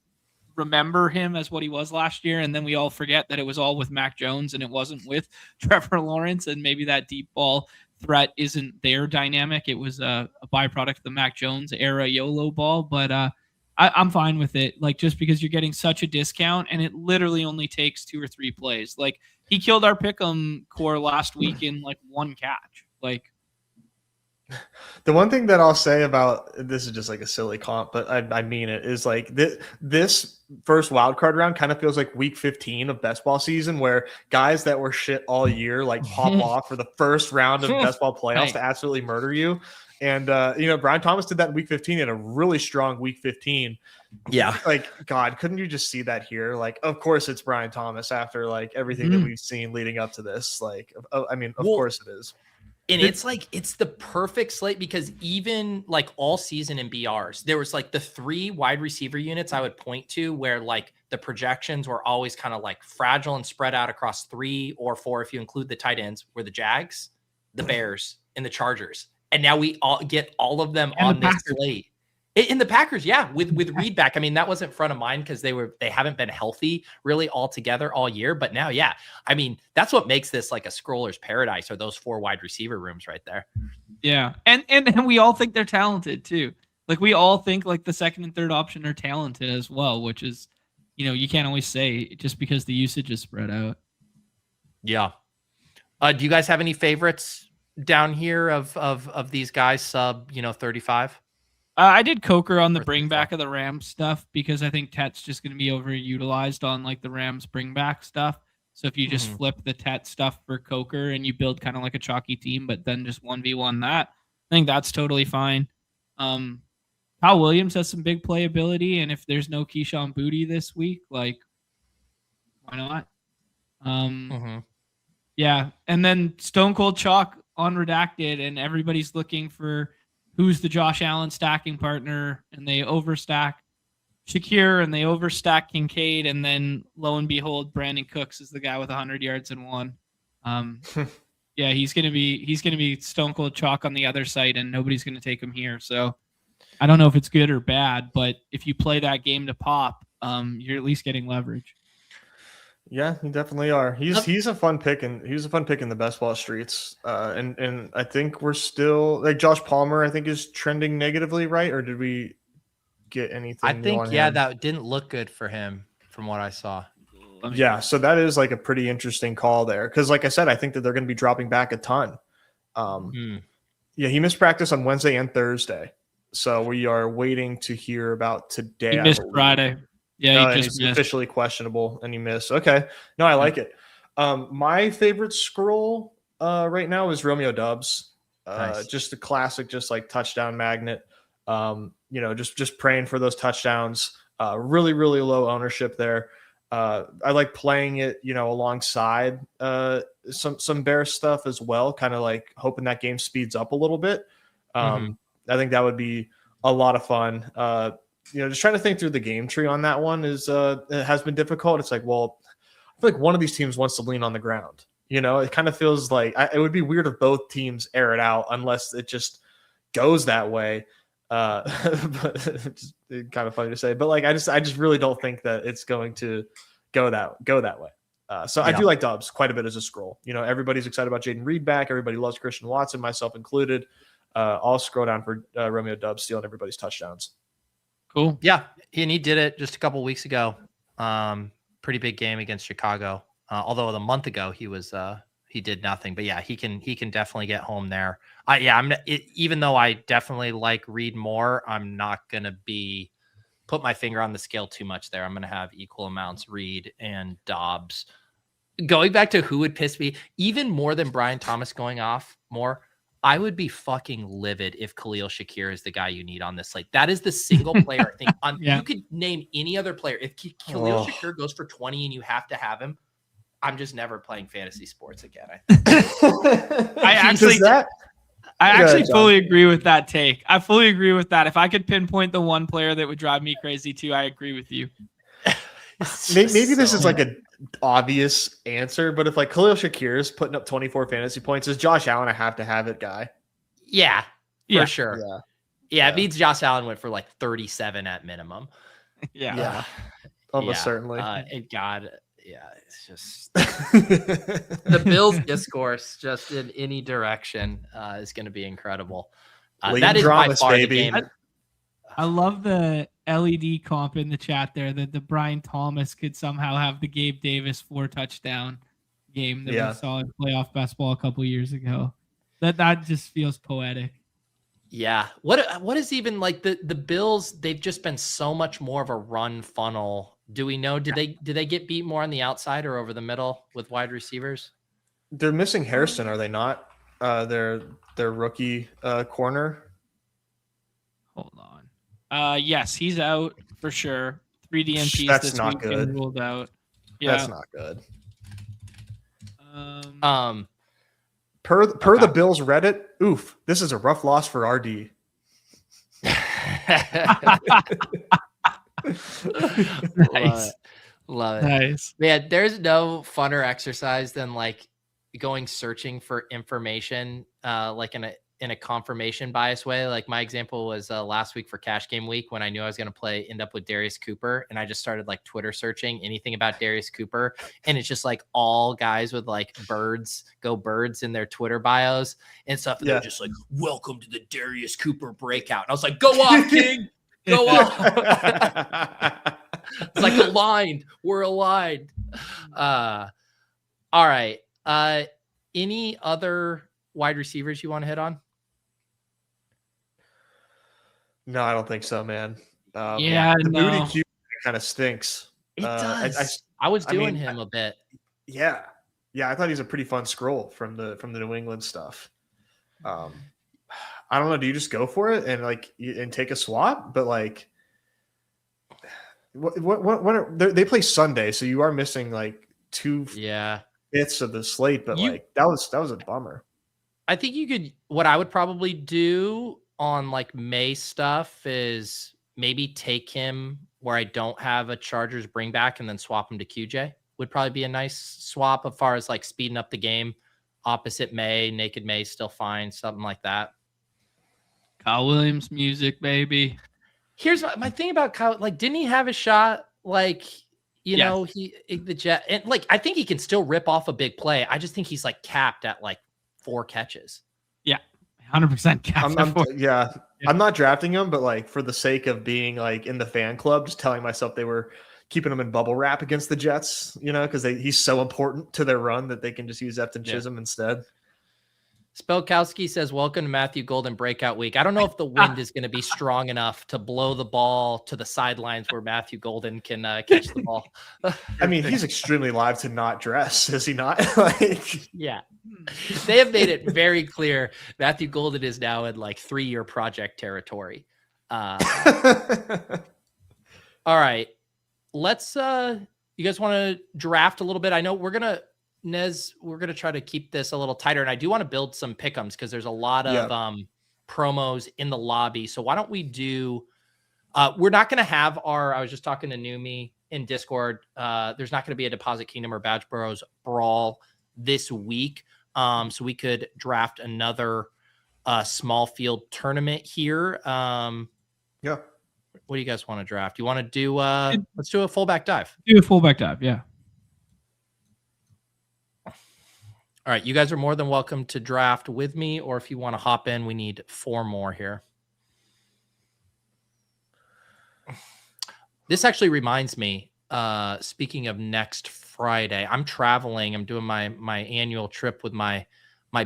remember him as what he was last year, and then we all forget that it was all with Mac Jones and it wasn't with Trevor Lawrence, and maybe that deep ball threat isn't their dynamic. It was a byproduct of the Mac Jones era YOLO ball, but I'm fine with it. Like just because you're getting such a discount, and it literally only takes 2 or 3 plays. Like he killed our pick'em core last week in like one catch. Like. The one thing that I'll say about this is just like a silly comp, but I mean it, is like this first wildcard round kind of feels like week 15 of best ball season, where guys that were shit all year like pop off for the first round of best ball playoffs to absolutely murder you. And Brian Thomas did that in week 15. He had a really strong week 15. Yeah. Like, God, couldn't you just see that here? Like, of course it's Brian Thomas after like everything that we've seen leading up to this. Like, I mean, of course it is. And it's like, it's the perfect slate because even like all season in BRs, there was like the 3 wide receiver units I would point to where like the projections were always kind of like fragile and spread out across 3 or 4, if you include the tight ends, were the Jags, the Bears, and the Chargers. And now we all get all of them on this slate. In the Packers, yeah, with Reed back. I mean, that wasn't front of mind because they haven't been healthy really all together all year. But now, yeah, I mean, that's what makes this like a scroller's paradise, or those 4 wide receiver rooms right there. Yeah, and we all think they're talented too. Like we all think like the second and third option are talented as well, which is, you can't always say just because the usage is spread out. Yeah. Do you guys have any favorites down here of these guys sub 35? I did Coker on the bring back of the Rams stuff because I think Tet's just going to be overutilized on like the Rams bring back stuff. So if you just flip the Tet stuff for Coker and you build kind of like a chalky team, but then just 1v1 that, I think that's totally fine. Kyle Williams has some big playability, and if there's no Keyshawn Boutte this week, like why not? Yeah, and then Stone Cold Chalk on Redacted, and everybody's looking for who's the Josh Allen stacking partner, and they overstack Shakir and they overstack Kincaid, and then lo and behold, Brandon Cooks is the guy with 100 yards and 1. Yeah, he's gonna be Stone Cold Chalk on the other side, and nobody's gonna take him here. So I don't know if it's good or bad, but if you play that game to pop, you're at least getting leverage. Yeah, you definitely are. He's a fun pick, and he was a fun pick in the best ball streets. And I think we're still like Josh Palmer. I think is trending negatively, right? Or did we get anything? I think that didn't look good for him from what I saw. Yeah, so that is like a pretty interesting call there because, like I said, I think that they're going to be dropping back a ton. Yeah, he missed practice on Wednesday and Thursday, so we are waiting to hear about today. He missed Friday. Yeah, he's officially questionable, and he missed. Okay, no, I like it. My favorite scroll right now is Romeo Doubs. Nice. Just a classic, just like touchdown magnet. Just praying for those touchdowns. Really, really low ownership there. I like playing it, alongside some Bears stuff as well, kind of like hoping that game speeds up a little bit. I think that would be a lot of fun. Just trying to think through the game tree on that one it has been difficult. It's like, well, I feel like one of these teams wants to lean on the ground. It kind of feels like it would be weird if both teams air it out unless it just goes that way. But it's kind of funny to say, but like, I just really don't think that it's going to go that way. I do like Doubs quite a bit as a scroll. Everybody's excited about Jaden Reed back. Everybody loves Christian Watson, myself included. I'll scroll down for Romeo Doubs stealing everybody's touchdowns. Cool. Yeah, and he did it just a couple weeks ago. Pretty big game against Chicago. Although a month ago he was he did nothing. But yeah, he can definitely get home there. Even though I definitely like Reed more, I'm not gonna put my finger on the scale too much there. I'm gonna have equal amounts Reed and Dobbs. Going back to who would piss me even more than Brian Thomas going off more, I would be fucking livid if Khalil Shakir is the guy you need on this slate. That is the single player I think you could name any other player. If Khalil Shakir goes for 20 and you have to have him, I'm just never playing fantasy sports again. I actually fully agree with that take. I fully agree with that. If I could pinpoint the one player that would drive me crazy too, I agree with you. Maybe this is like an obvious answer, but if like Khalil Shakir is putting up 24 fantasy points, is Josh Allen a have to have it guy? Yeah, for sure. Yeah, it means Josh Allen went for like 37 at minimum. Yeah. Almost certainly. It's just the Bills discourse just in any direction is going to be incredible. That is by far the game. I love the LED comp in the chat there that the Brian Thomas could somehow have the Gabe Davis 4-touchdown game that we saw in playoff basketball a couple years ago. That just feels poetic. Yeah. What is even like the Bills? They've just been so much more of a run funnel. Do we know? Did they get beat more on the outside or over the middle with wide receivers? They're missing Hairston, are they not? Their rookie corner. Hold on. Yes, he's out for sure. 3 DNPs that's not good. Ruled out. Yeah, that's not good. Per the Bills Reddit, oof, this is a rough loss for RD. Nice. Love it. Nice. Man, there's no funner exercise than like going searching for information like in a confirmation bias way. Like my example was last week for Cash Game Week when I knew I was going to end up with Darius Cooper, and I just started like Twitter searching anything about Darius Cooper, and it's just like all guys with like birds in their Twitter bios and stuff. And they're just like, "Welcome to the Darius Cooper breakout." And I was like, "Go off, King, go off." It's like aligned. We're aligned. All right. Any other wide receivers you want to hit on? No, I don't think so, man. The Booty Q kind of stinks. It does. I was doing him a bit. Yeah. I thought he's a pretty fun scroll from the New England stuff. I don't know. Do you just go for it and take a swap? But like, they play Sunday, so you are missing like 2 bits of the slate. But that was a bummer. I think what I would probably do on like May stuff is maybe take him where I don't have a Chargers bring back and then swap him to QJ would probably be a nice swap as far as like speeding up the game opposite May, naked May, still fine. Something like that. Kyle Williams music, baby. Here's my thing about Kyle. Like, didn't he have a shot? Like, the Jet, and like, I think he can still rip off a big play. I just think he's like capped at like 4 catches. Yeah. 100% capped. I'm not drafting him, but like for the sake of being like in the fan club, just telling myself they were keeping him in bubble wrap against the Jets, because he's so important to their run that they can just use Efton Chisholm instead. Spelkowski says, "Welcome to Matthew Golden breakout week." I don't know if the wind is going to be strong enough to blow the ball to the sidelines where Matthew Golden can catch the ball. I mean, he's extremely live to not dress, is he not? Yeah. They have made it very clear Matthew Golden is now in like 3-year project territory. All right. Let's you guys want to draft a little bit? I know we're going to try to keep this a little tighter, and I do want to build some pick'ems because there's a lot of promos in the lobby. So why don't we do we're not going to have I was just talking to Numi in Discord. There's not going to be a Deposit Kingdom or Badge Bros brawl this week. So we could draft another small field tournament here. What do you guys want to draft? You want to do let's do a fullback dive. Do a fullback dive, yeah. All right, you guys are more than welcome to draft with me, or if you want to hop in, we need 4 more here. This actually reminds me, speaking of next Friday. I'm traveling. I'm doing my annual trip with my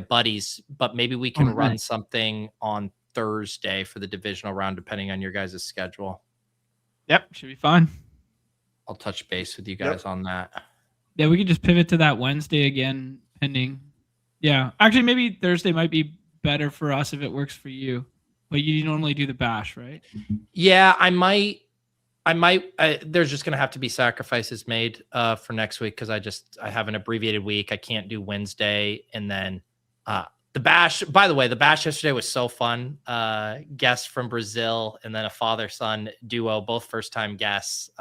buddies, but maybe we can run something on Thursday for the divisional round, depending on your guys' schedule. Yep, should be fine. I'll touch base with you guys on that. Yeah, we could just pivot to that Wednesday again, pending. Yeah, actually, maybe Thursday might be better for us if it works for you. But you normally do the bash, right? Yeah, I might. There's just going to have to be sacrifices made for next week because I have an abbreviated week. I can't do Wednesday. And then the bash, by the way, the bash yesterday was so fun. Guests from Brazil and then a father-son duo, both first-time guests.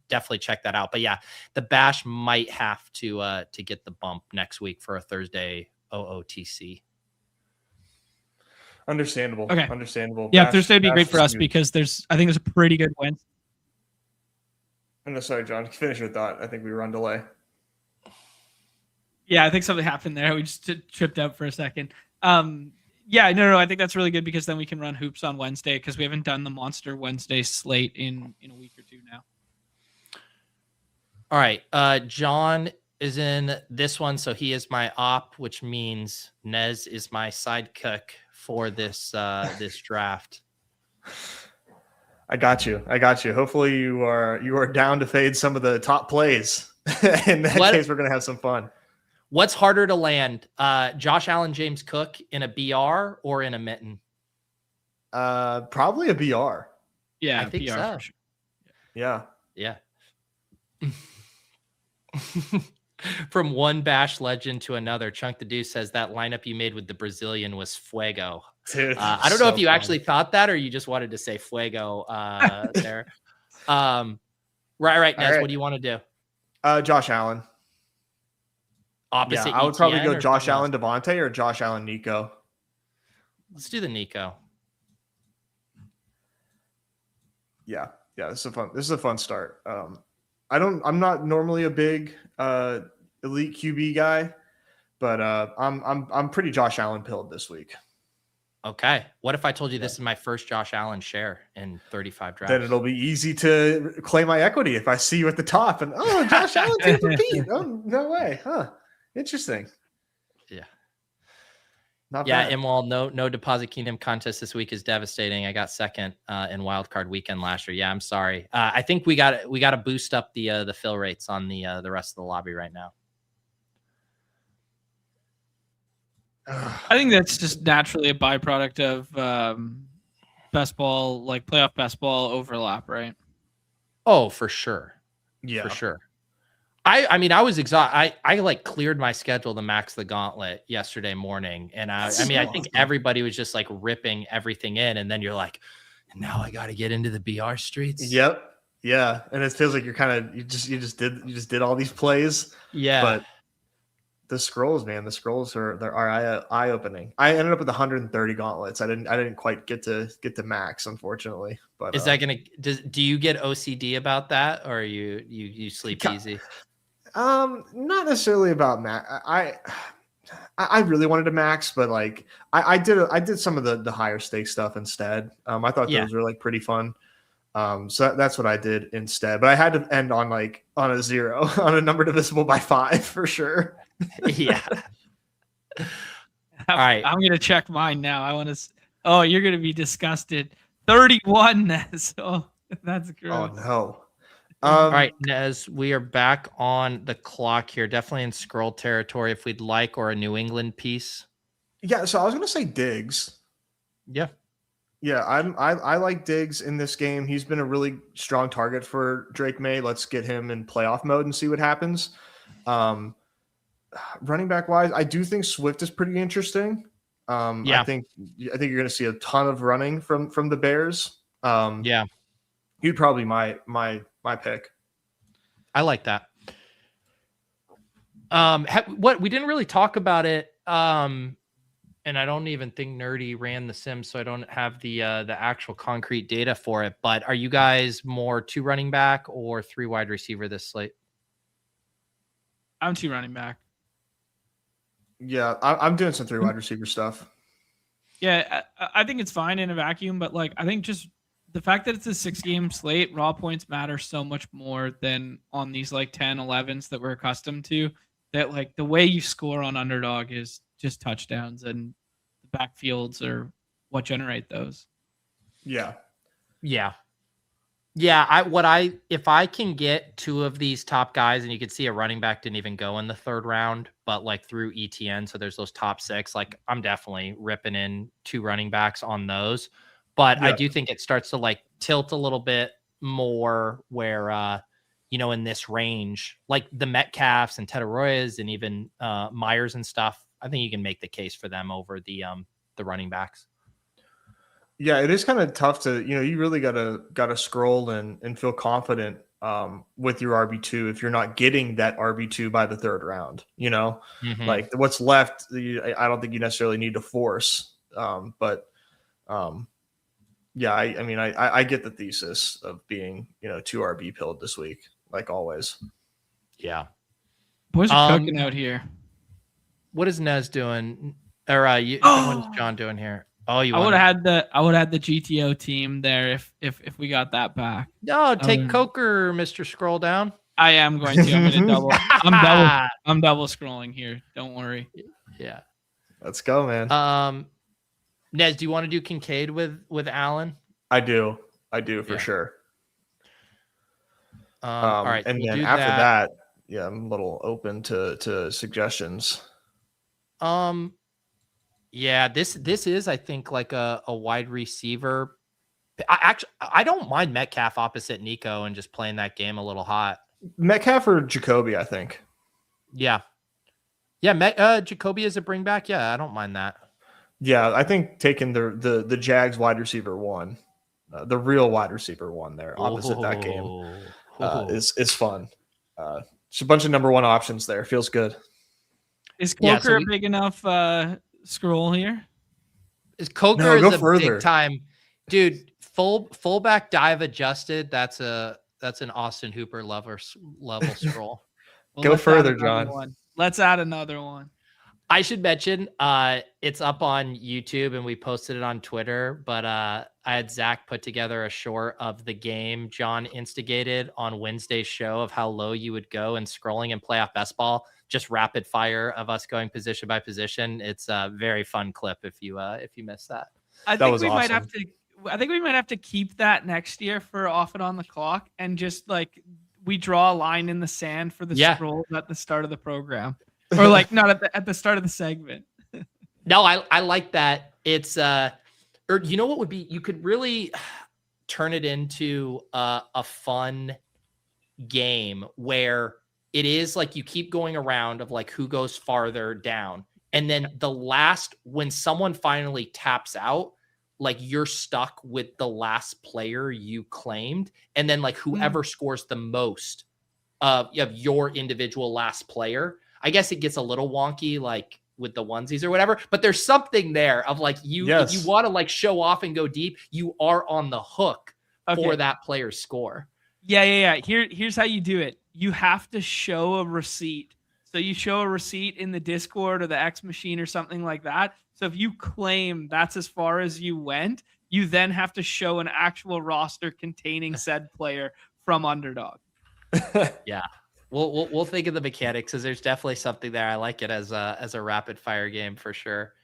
Definitely check that out. But yeah, the bash might have to get the bump next week for a Thursday OOTC. Understandable. Okay. Understandable. Yeah, Thursday would be great for us because I think there's a pretty good Wednesday. No, sorry, John. Finish your thought. I think we were on delay. Yeah, I think something happened there. We just tripped out for a second. Yeah, no, I think that's really good because then we can run hoops on Wednesday because we haven't done the Monster Wednesday slate in a week or two now. All right. John is in this one, so he is my op, which means Nez is my sidekick for this draft. I got you. Hopefully you are down to fade some of the top plays. In that case, we're going to have some fun. What's harder to land? Josh Allen, James Cook in a BR or in a mitten? Probably a BR. Yeah, I think BR so. For sure. Yeah. From one bash legend to another, Chunk the Deuce says that lineup you made with the Brazilian was fuego. Dude, I don't know if you actually thought that or you just wanted to say fuego there. Right, Nez, what do you want to do? Josh Allen. Opposite. Yeah, I would probably go Josh Allen Devontae or Josh Allen Nico. Let's do the Nico. Yeah, this is a fun start. I'm not normally a big elite QB guy, but I'm pretty Josh Allen pilled this week. Okay. What if I told you this is my first Josh Allen share in 35 drafts? Then it'll be easy to claim my equity if I see you at the top and Josh Allen did repeat. Oh, no way. Huh. Interesting. Yeah. Not bad. And while no Deposit Kingdom contest this week is devastating, I got second in wildcard weekend last year. Yeah, I'm sorry. I think we got to boost up the fill rates on the rest of the lobby right now. I think that's just naturally a byproduct of best ball, like playoff best ball overlap, right? Oh, for sure. Yeah, for sure. I mean, I was exhausted. I like cleared my schedule to max the gauntlet yesterday morning. And I think everybody was just like ripping everything in. And then you're like, now I got to get into the BR streets. Yep. Yeah. And it feels like you just did all these plays. Yeah. But the scrolls, man, are eye opening. I ended up with 130 gauntlets. I didn't quite get to max, unfortunately. But is that do you get OCD about that, or you sleep easy? Not necessarily about max. I really wanted to max, but like I did some of the higher stakes stuff instead. I thought those were like pretty fun. So that's what I did instead. But I had to end on a 0 on a number divisible by 5 for sure. Yeah. All right. I'm going to check mine now. I want to. Oh, you're going to be disgusted. 31, Nez. Oh, that's gross. Oh, no. All right, Nez, we are back on the clock here. Definitely in scroll territory if we'd like, or a New England piece. Yeah, so I was going to say Diggs. Yeah. Yeah, I like Diggs in this game. He's been a really strong target for Drake May. Let's get him in playoff mode and see what happens. Running back wise, I do think Swift is pretty interesting. I think you're going to see a ton of running from the Bears. He'd probably my pick. I like that. What we didn't really talk about it. And I don't even think Nerdy ran the sim, so I don't have the actual concrete data for it. But are you guys more 2 running back or 3 wide receiver this slate? I'm 2 running back. Yeah, I'm doing some 3 wide receiver stuff. Yeah, I think it's fine in a vacuum, but like I think just the fact that it's a 6-game slate, raw points matter so much more than on these like 10, 11s that we're accustomed to. That like the way you score on underdog is just touchdowns, and the backfields are what generate those. Yeah. Yeah. Yeah, if I can get two of these top guys, and you could see a running back didn't even go in the third round, but like through ETN, so there's those top 6, like I'm definitely ripping in 2 running backs on those. But I do think it starts to like tilt a little bit more where in this range, like the Metcalfs and Tedoroyas and even Myers and stuff, I think you can make the case for them over the running backs. Yeah, it is kind of tough to, you really gotta scroll and feel confident with your RB2 if you're not getting that RB2 by the third round. Like what's left, I don't think you necessarily need to force. Yeah, I get the thesis of being 2 RB pilled this week, like always. Yeah, boys are cooking out here. What is Nez doing? Or what's John doing here? Oh, I would have had the GTO team there if we got that back. No, take Coker, Mr. Scroll Down. I am going to. I'm going to double. I'm double scrolling here. Don't worry. Yeah. Let's go, man. Nez, do you want to do Kincaid with Allen? I do for sure. All right. And then after that, yeah, I'm a little open to suggestions. Yeah, this is, I think, like a wide receiver. I don't mind Metcalf opposite Nico and just playing that game a little hot. Metcalf or Jacoby, I think. Yeah. Yeah, Jacoby is a bring back. Yeah, I don't mind that. Yeah, I think taking the Jags wide receiver 1, the real wide receiver 1 there opposite that game is fun. Just a bunch of number 1 options there. Feels good. Is Coker a big enough scroll here? Coker is a big time dude. Fullback dive adjusted. That's an Austin Hooper level scroll. Go further, John. Let's add another one. I should mention it's up on YouTube and we posted it on Twitter, but I had Zach put together a short of the game John instigated on Wednesday's show of how low you would go in scrolling in playoff best ball, just rapid fire of us going position by position. It's a very fun clip if you missed that. I think we might have to keep that next year for off and on the clock, and just like we draw a line in the sand for the scrolls at the start of the program. Or like not at the start of the segment. No, I like that. It's or you know what would be, you could really turn it into a fun game where it is like you keep going around of like who goes farther down, and then when someone finally taps out, like you're stuck with the last player you claimed, and then like whoever scores the most of your individual last player. I guess it gets a little wonky, like with the onesies or whatever, but there's something there of like if you want to like show off and go deep, you are on the hook for that player's score. Yeah. Here's how you do it. You have to show a receipt. So you show a receipt in the Discord or the X machine or something like that. So if you claim that's as far as you went, you then have to show an actual roster containing said player from Underdog. Yeah. We'll think of the mechanics, because there's definitely something there. I like it as a rapid fire game for sure.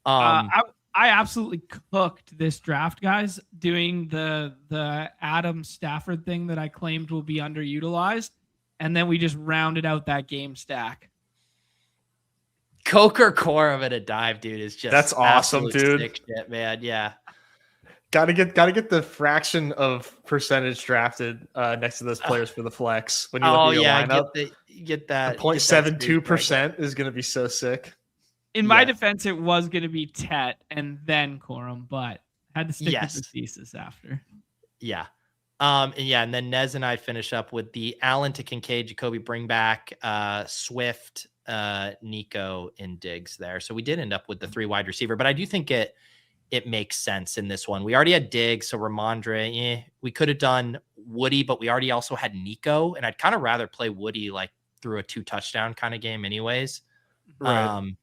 I absolutely cooked this draft, guys, doing the Adam Stafford thing that I claimed will be underutilized, and then we just rounded out that game stack. Coker Corum at a dive, dude, is just that's awesome, dude. Sick shit, man. Yeah. Gotta get the fraction of percentage drafted next to those players for the flex when you look at your lineup. Get that 0.72% is gonna be so sick. In my defense, it was gonna be Tet and then Corum, but had to stick with the thesis after. Yeah. And then Nez and I finish up with the Allen to Kincaid, Jacoby bring back, Swift, Nico in Diggs there. So we did end up with the 3 wide receiver, but I do think it makes sense in this one. We already had Diggs, so Ramondre. We could have done Woody, but we already also had Nico, and I'd kind of rather play Woody like through a 2 touchdown kind of game, anyways. Right.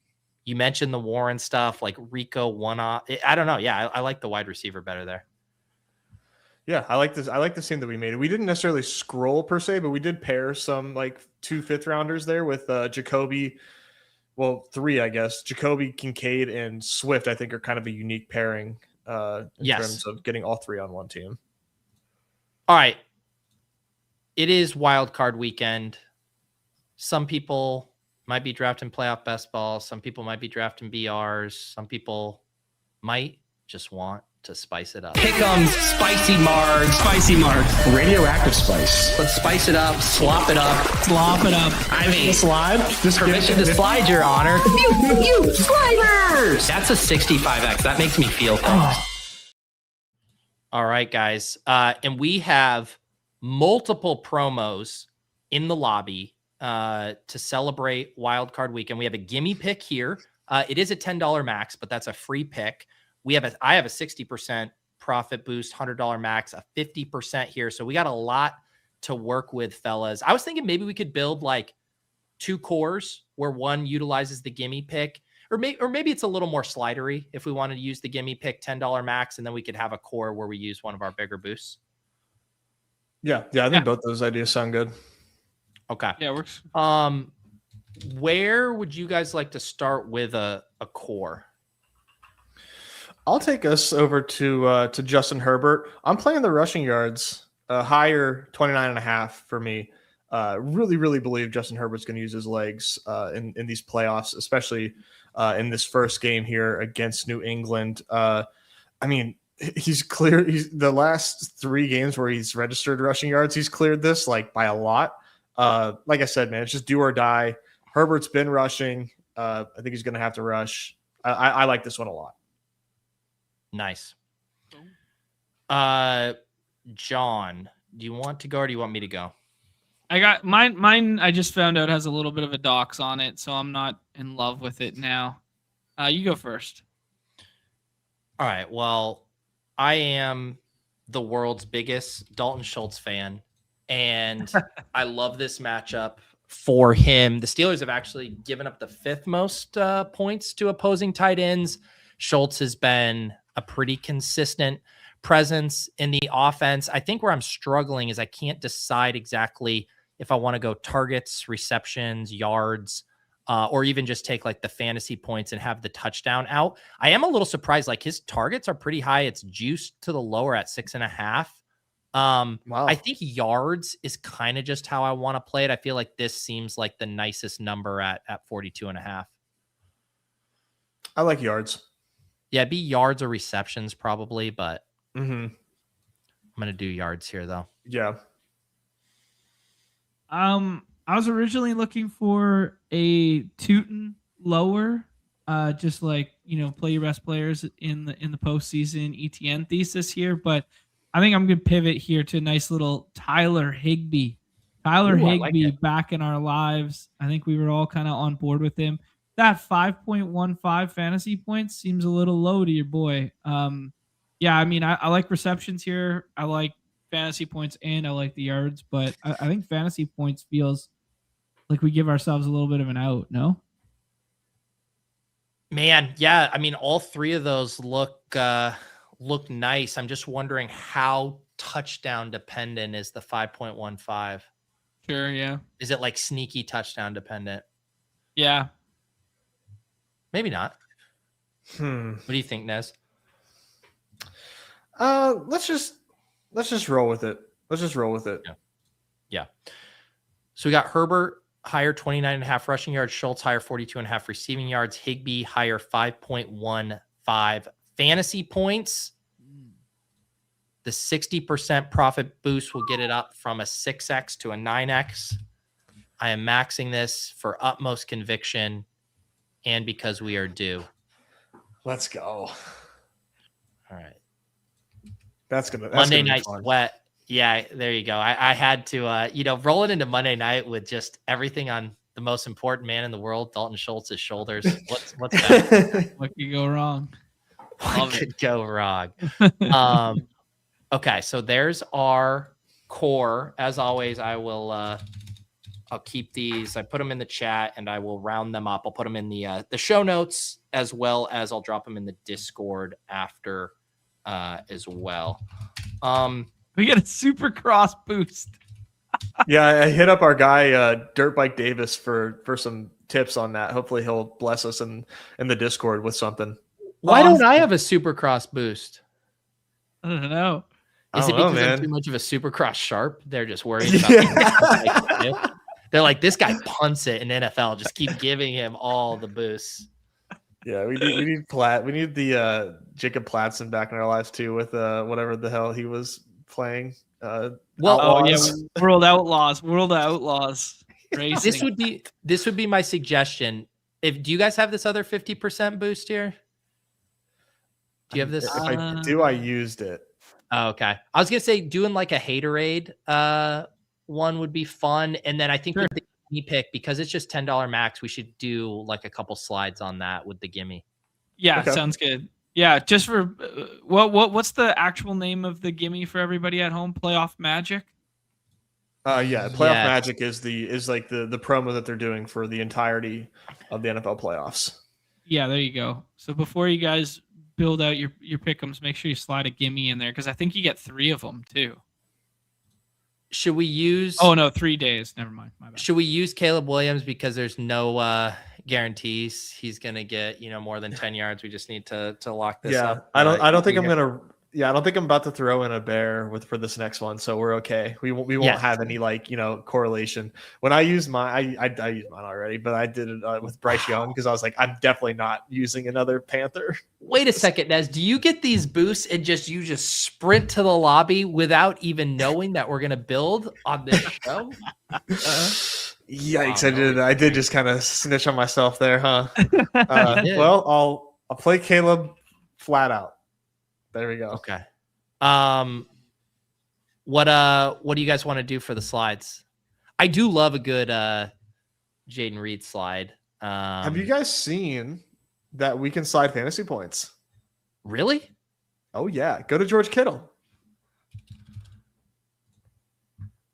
You mentioned the Warren stuff, like Rico one off. I don't know. Yeah, I like the wide receiver better there. Yeah, I like this. I like the scene that we made. We didn't necessarily scroll per se, but we did pair some like 2 5th-rounders there with Jacoby. Well, 3, I guess. Jacoby, Kincaid, and Swift, I think, are kind of a unique pairing in terms of getting all 3 on one team. All right. It is wild card weekend. Some people might be drafting playoff best ball. Some people might be drafting BRs. Some people might just want to spice it up. Pick'ems, spicy margs. Spicy margs. Radioactive spice. Let's spice it up, slop it up. Slop it up. I mean, slide. Just permission to slide, Your Honor. You sliders! That's a 65X. That makes me feel things. All right, guys. And we have multiple promos in the lobby to celebrate wildcard weekend. We have a gimme pick here. It is a $10 max, but that's a free pick. I have a 60% profit boost, $100 max, a 50% here. So we got a lot to work with, fellas. I was thinking maybe we could build like 2 cores where one utilizes the gimme pick, or maybe it's a little more slidery if we wanted to use the gimme pick $10 max, and then we could have a core where we use one of our bigger boosts. Yeah. I think both those ideas sound good. Okay. Yeah, it works. Where would you guys like to start with a core? I'll take us over to Justin Herbert. I'm playing the rushing yards higher, 29.5 for me. Really, really believe Justin Herbert's going to use his legs in these playoffs, especially in this first game here against New England. I mean, he's clear. The last 3 games where he's registered rushing yards, he's cleared this like by a lot. Like I said, man, it's just do or die. Herbert's been rushing. I think he's going to have to rush. I like this one a lot. Nice. John, do you want to go or do you want me to go? I got mine. I just found out has a little bit of a dox on it, so I'm not in love with it now. You go first. All right. Well, I am the world's biggest Dalton Schultz fan, and I love this matchup for him. The Steelers have actually given up the 5th most points to opposing tight ends. Schultz has been a pretty consistent presence in the offense. I think where I'm struggling is I can't decide exactly if I want to go targets, receptions, yards, or even just take like the fantasy points and have the touchdown out. I am a little surprised. Like his targets are pretty high. It's juiced to the lower at 6.5. Wow. I think yards is kind of just how I want to play it. I feel like this seems like the nicest number at 42.5. I like yards. Yeah, it'd be yards or receptions probably, but I'm going to do yards here though. Yeah. I was originally looking for a Tootin lower, just like, play your best players in the postseason ETN thesis here, but I think I'm going to pivot here to a nice little Tyler Higbee. Higbee like back in our lives. I think we were all kind of on board with him. That 5.15 fantasy points seems a little low to your boy. Yeah, I mean, I like receptions here. I like fantasy points and I like the yards, but I think fantasy points feels like we give ourselves a little bit of an out, no? Man, yeah. I mean, all 3 of those look nice. I'm just wondering how touchdown dependent is the 5.15? Sure, yeah. Is it like sneaky touchdown dependent? Yeah. Maybe not. What do you think, Nez? Let's just roll with it. Let's just roll with it. Yeah. So we got Herbert higher 29.5 rushing yards, Schultz higher 42.5 receiving yards, Higbee higher 5.15 fantasy points. The 60% profit boost will get it up from a 6x to a 9x. I am maxing this for utmost conviction and because we are due. Let's go. All right. That's Monday gonna night sweat. Yeah, there you go. I had to, roll it into Monday night with just everything on the most important man in the world, Dalton Schultz's shoulders. What's that? What could go wrong? What could go wrong? Okay, so there's our core. As always, I will. I'll keep these. I put them in the chat, and I will round them up. I'll put them in the show notes as well as I'll drop them in the Discord after as well. We get a Supercross boost. Yeah, I hit up our guy Dirt Bike Davis for some tips on that. Hopefully he'll bless us in the Discord with something. Why don't I have a Supercross boost? I don't know. Is it because I'm too much of a Supercross sharp? They're just worried about They're like, this guy punts it in NFL. Just keep giving him all the boosts. Yeah, we need Platt. We need the Jacob Platson back in our lives too, with whatever the hell he was playing. World Outlaws racing. This would be my suggestion. Do you guys have this other 50% boost here? Do you have this? If I do, I used it. Oh, okay. I was gonna say doing like a haterade one would be fun, and then I think with the gimme pick, because it's just $10 max, we should do like a couple slides on that with the gimme. Yeah, okay. Sounds good. Yeah, just for what's the actual name of the gimme for everybody at home? Playoff Magic. Playoff Magic is like the promo that they're doing for the entirety of the NFL playoffs. Yeah, there you go. So before you guys build out your pick'ems, make sure you slide a gimme in there, because I think you get 3 of them too. Should we use? Oh no, 3 days. Never mind. My bad. Should we use Caleb Williams because there's no guarantees he's gonna get more than 10 yards? We just need to lock this up. I don't think I'm gonna. Yeah, I don't think I'm about to throw in a bear for this next one, so we're okay. We won't have any correlation. When I used mine, I used mine already, but I did it with Bryce Young because I was like, I'm definitely not using another Panther. Wait a second, Nez. Do you get these boosts and you just sprint to the lobby without even knowing that we're gonna build on this show? Yikes! I did just kind of snitch on myself there, huh? Well, I'll play Caleb flat out. There we go. Okay. What do you guys want to do for the slides? I do love a good Jaden Reed slide. Have you guys seen that we can slide fantasy points? Really? Oh yeah. Go to George Kittle.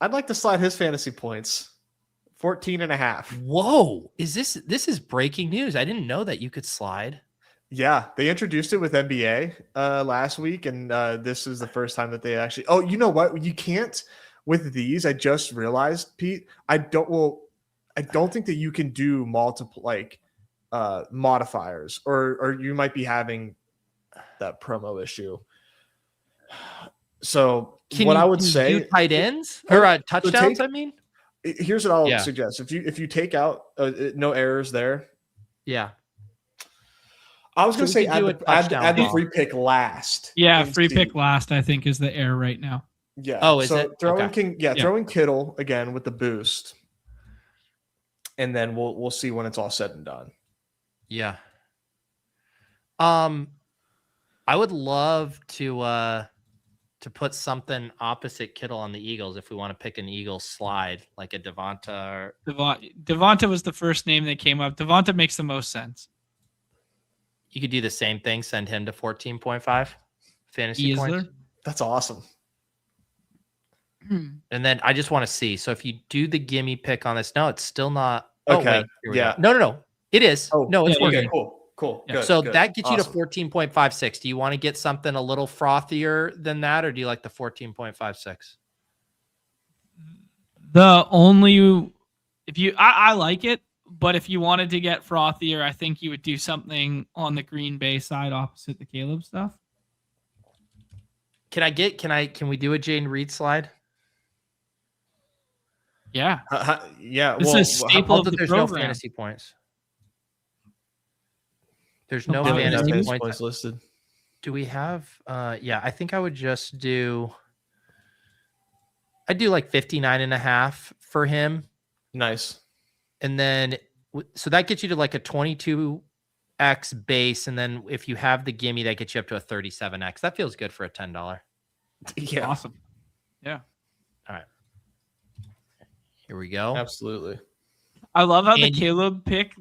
I'd like to slide his fantasy points. 14.5. Whoa. This is breaking news. I didn't know that you could slide. Yeah, they introduced it with NBA last week, and this is the first time that they actually. Oh, you know what? You can't with these. I just realized, Pete. I don't think that you can do multiple modifiers, or you might be having that promo issue. So I would say do tight ends or touchdowns. Here's what I'll suggest: if you take out no errors there, yeah. I was going to say add the free pick last. Yeah, free pick last, I think, is the error right now. Yeah. Oh, is it? Throwing Kittle again with the boost, and then we'll see when it's all said and done. Yeah. I would love to put something opposite Kittle on the Eagles if we want to pick an Eagles slide, like a Devonta. Devonta was the first name that came up. Devonta makes the most sense. You could do the same thing. Send him to 14.5 fantasy points. That's awesome. And then I just want to see. So if you do the gimme pick on this, no, it's still not. Okay. No. It is. Oh, no, it's working. Okay, cool. Yeah. Good, that gets you to 14.56. Do you want to get something a little frothier than that, or do you like the 14.56? I like it. But if you wanted to get frothier, I think you would do something on the Green Bay side opposite the Caleb stuff. Can we do a Jaden Reed slide? Yeah. Yeah. This is a staple of the there's program. No fantasy points. There's no fantasy points listed. Do we have? I think I would just do. I'd do like 59.5 for him. Nice. And then, so that gets you to like a 22x base. And then if you have the gimme, that gets you up to a 37x. That feels good for a $10. Yeah. Awesome. Yeah. All right. Here we go. Absolutely. I love how the Caleb pick,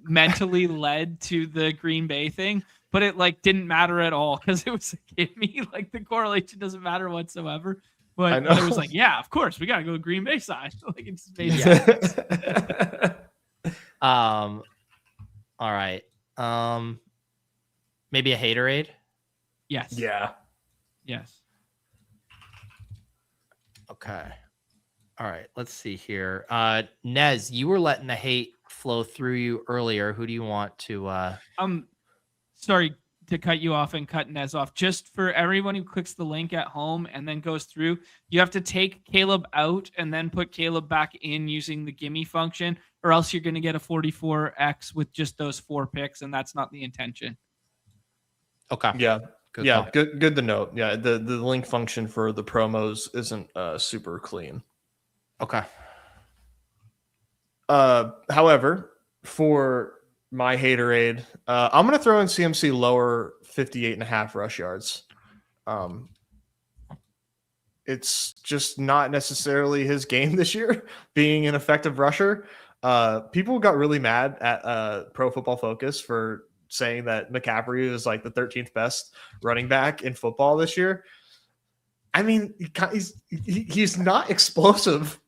mentally led to the Green Bay thing, but it didn't matter at all because it was a gimme. The correlation doesn't matter whatsoever. But it was of course, we got to go to Green Bay side. It just made sense. All right. Maybe a haterade? Yes. Yeah. Yes. Okay. All right. Let's see here. Nez, you were letting the hate flow through you earlier. Who do you want to? Sorry to cut you off and cut Nez off. Just for everyone who clicks the link at home and then goes through, you have to take Caleb out and then put Caleb back in using the gimme function, or else you're going to get a 44x with just those 4 picks, and that's not the intention. Okay. Yeah. Good to note. Yeah, the link function for the promos isn't super clean. Okay. However, for my haterade, I'm going to throw in CMC lower 58.5 rush yards. It's just not necessarily his game this year, being an effective rusher. People got really mad at Pro Football Focus for saying that McCaffrey is like the 13th best running back in football this year. I mean, he's not explosive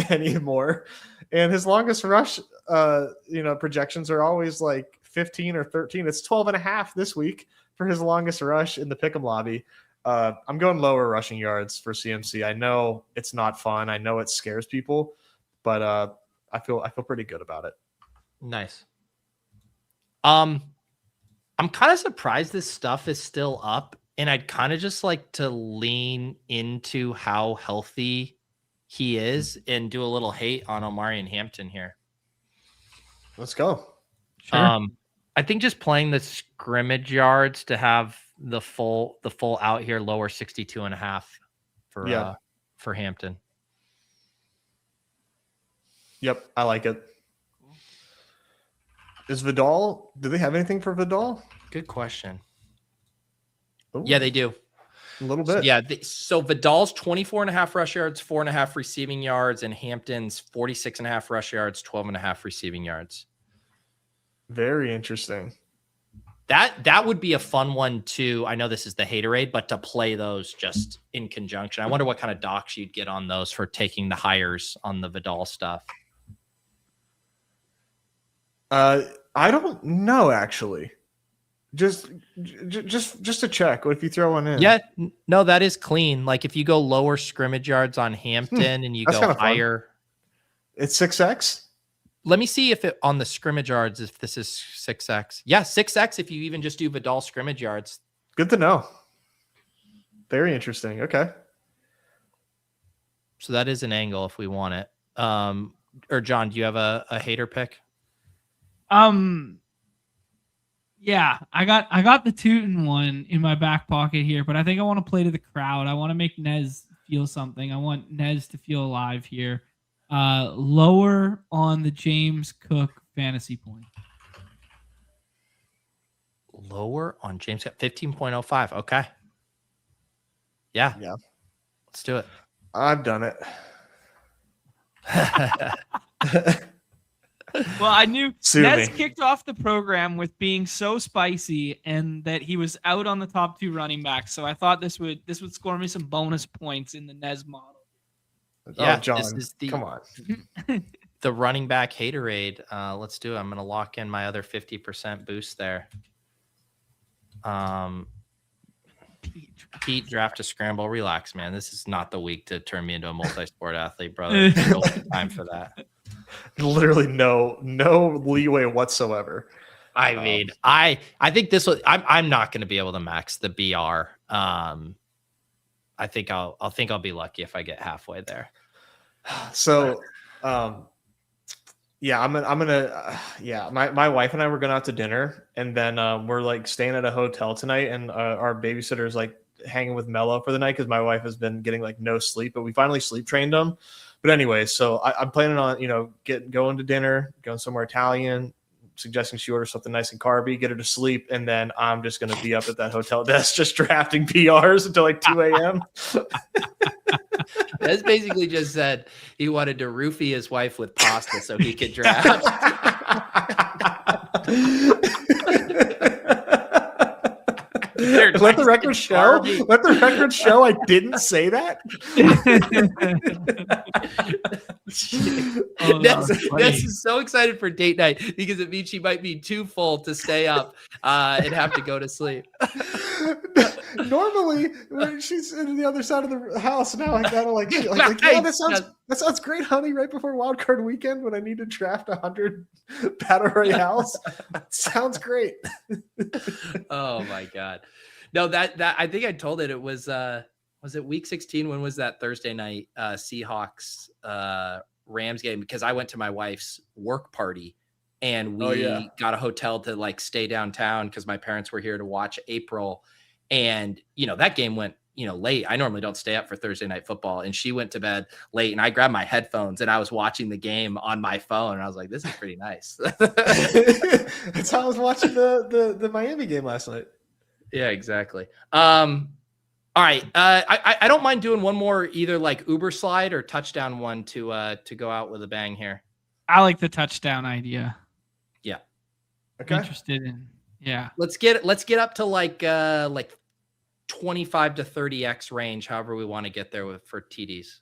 anymore, and his longest rush, projections are always like 15 or 13. It's 12.5 this week for his longest rush in the Pick'em lobby. I'm going lower rushing yards for CMC. I know it's not fun. I know it scares people, but I feel pretty good about it. Nice. I'm kind of surprised this stuff is still up, and I'd kind of just like to lean into how healthy he is and do a little hate on Omari and Hampton here. Let's go. Sure. I think just playing the scrimmage yards to have the full out here, lower 62.5 for Hampton. Yep, I like it. Is Vidal? Do they have anything for Vidal? Good question. Ooh, yeah, they do. A little bit. So Vidal's 24.5 rush yards, 4.5 receiving yards, and Hampton's 46.5 rush yards, 12.5 receiving yards. Very interesting. That would be a fun one too. I know this is the haterade, but to play those just in conjunction. I wonder what kind of docs you'd get on those for taking the hires on the Vidal stuff. I don't know actually. Just to check. What if you throw one in? Yeah, no, that is clean. Like if you go lower scrimmage yards on Hampton and you go higher, it's 6x. Let me see if it on the scrimmage yards if this is 6x. Yeah, 6x if you even just do Vidal scrimmage yards. Good to know. Very interesting. Okay. So that is an angle if we want it. Or John, do you have a hater pick? Yeah, I got the Tootin one in my back pocket here, but I think I want to play to the crowd. I want to make Nez feel something. I want Nez to feel alive here. Lower on the James Cook fantasy point. Lower on James Cook, 15.05. Okay. Yeah. Let's do it. I've done it. Well, I knew Nez kicked off the program with being so spicy and that he was out on the top 2 running backs. So I thought this would score me some bonus points in the Nez model. Yeah, John, this is come on. The running back haterade. Let's do it. I'm going to lock in my other 50% boost there. Pete, draft to scramble. Relax, man. This is not the week to turn me into a multi-sport athlete, brother. There's no time for that. Literally no leeway whatsoever. I mean, I think this was. I'm not going to be able to max the BR. I think I'll be lucky if I get halfway there. So, my wife and I were going out to dinner, and then we're like staying at a hotel tonight, and our babysitter's like hanging with Mello for the night because my wife has been getting like no sleep, but we finally sleep trained him. But anyway, so I'm planning on going to dinner, going somewhere Italian, suggesting she order something nice and carby, get her to sleep, and then I'm just going to be up at that hotel desk just drafting PRs until like 2 a.m. That's basically just said he wanted to roofie his wife with pasta so he could draft. They're word. Let the record show. Let the record show I didn't say that. Ness is so excited for date night because it means she might be too full to stay up and have to go to sleep. Normally, when she's in the other side of the house, now I gotta yeah, that sounds great, honey. Right before Wild Card Weekend, when I need to draft 100 battle royales, sounds great. Oh my god, no, that I think I told it. It was it week 16? When was that Thursday night Seahawks Rams game? Because I went to my wife's work party. And we got a hotel to like stay downtown because my parents were here to watch April. And, that game went, late. I normally don't stay up for Thursday night football. And she went to bed late and I grabbed my headphones and I was watching the game on my phone. And I was like, this is pretty nice. That's how I was watching the Miami game last night. Yeah, exactly. All right. I don't mind doing one more, either like Uber slide or touchdown one to go out with a bang here. I like the touchdown idea. Yeah. Okay. Interested in. Yeah. Let's get up to like 25 to 30x range, however we want to get there for TDs.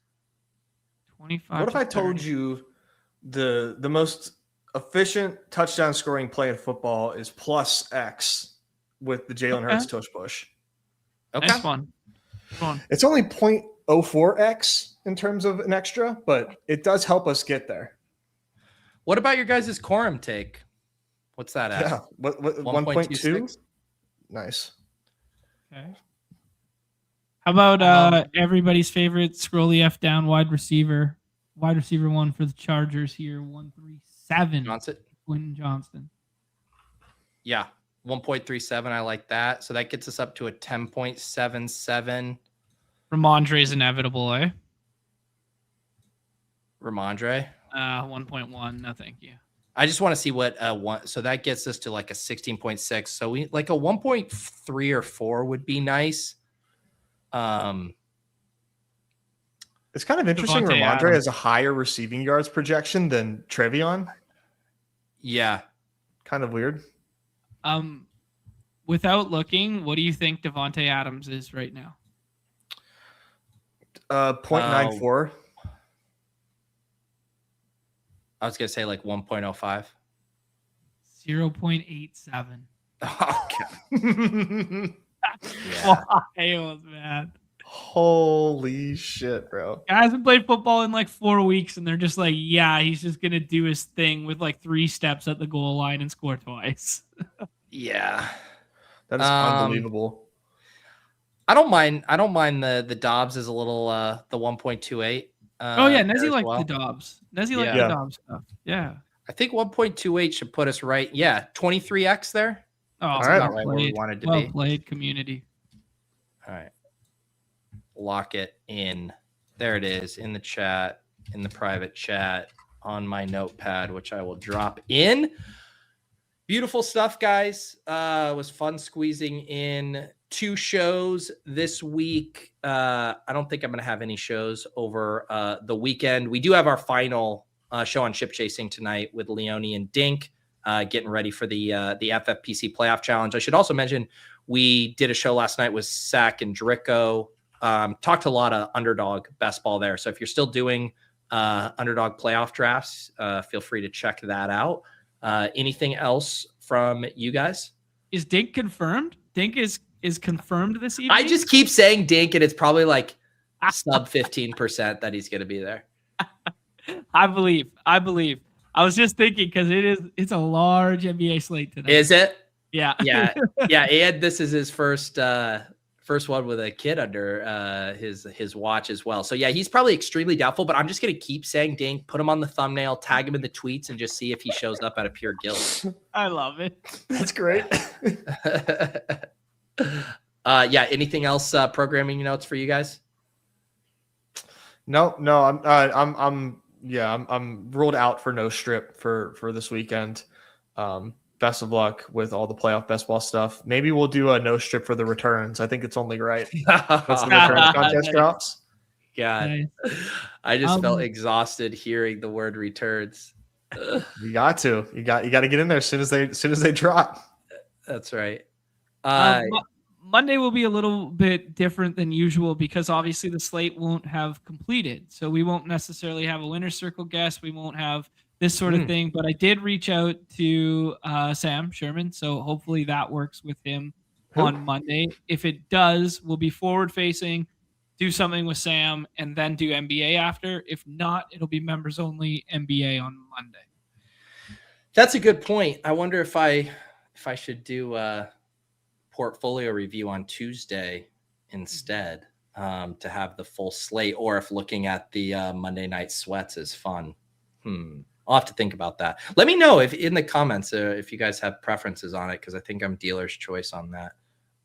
25. What if I told you the most efficient touchdown scoring play in football is plus X with the Jalen Hurts tush push? Okay. Nice one. It's only 0.04x in terms of an extra, but it does help us get there. What about your guys' quorum take? What's that at? Yeah, what 1.2? Nice. Okay. How about everybody's favorite scrolly F down wide receiver one for the Chargers here, 137. Quentin Johnston. Yeah, 1.37. I like that. So that gets us up to a 10.77. Ramondre's inevitable, eh? Ramondre. 1.1. No, thank you. I just want to see what one. So that gets us to like a 16.6. So we like a 1.3 or 4 would be nice. It's kind of interesting. Ramondre has a higher receiving yards projection than Trevion. Yeah, kind of weird. Without looking, what do you think Devontae Adams is right now? 0.94. I was gonna say like 1.05. 0.87. Okay. Wild, man. Holy shit, bro. Guy hasn't played football in like 4 weeks, and they're just like, yeah, he's just gonna do his thing with like 3 steps at the goal line and score twice. Yeah. That is unbelievable. I don't mind the Dobbs is a little the 1.28. Nezzy liked the Dobbs. Nezzy liked the Dobbs stuff. Yeah. I think 1.28 should put us right. Yeah, 23x there. Oh, all right. About right where we wanted to be. Well played, community. All right. Lock it in. There it is in the chat, in the private chat on my notepad, which I will drop in. Beautiful stuff, guys. It was fun squeezing in 2 shows this week. I don't think I'm going to have any shows over the weekend. We do have our final show on ship chasing tonight with Leone and Dink, getting ready for the FFPC playoff challenge. I should also mention we did a show last night with Sack and Drico. Talked a lot of underdog best ball there. So if you're still doing underdog playoff drafts, feel free to check that out. Anything else from you guys? Is Dink confirmed? Dink is confirmed this evening? I just keep saying Dink, and it's probably like sub 15% that he's going to be there. I believe. I was just thinking because it's a large NBA slate today. Is it? Yeah. Yeah. And this is his first one with a kid under his watch as well. So yeah, he's probably extremely doubtful, but I'm just going to keep saying Dink, put him on the thumbnail, tag him in the tweets, and just see if he shows up out of pure guilt. I love it. That's great. Yeah. Anything else programming notes for you guys? No, I'm ruled out for no strip for this weekend. Best of luck with all the playoff best ball stuff. Maybe we'll do a no strip for the returns. I think it's only right. Once the returns contest drops. God, nice. I just felt exhausted hearing the word returns. You got to get in there as soon as they drop. That's right. Monday will be a little bit different than usual because obviously the slate won't have completed. So we won't necessarily have a winner's circle guest. We won't have this sort of thing. But I did reach out to Sam Sherman. So hopefully that works with him on Monday. If it does, we'll be forward facing, do something with Sam, and then do NBA after. If not, it'll be members only NBA on Monday. That's a good point. I wonder if I should do portfolio review on Tuesday instead, to have the full slate, or if looking at the Monday night sweats is fun. I'll have to think about that. Let me know if in the comments if you guys have preferences on it, because I think I'm dealer's choice on that.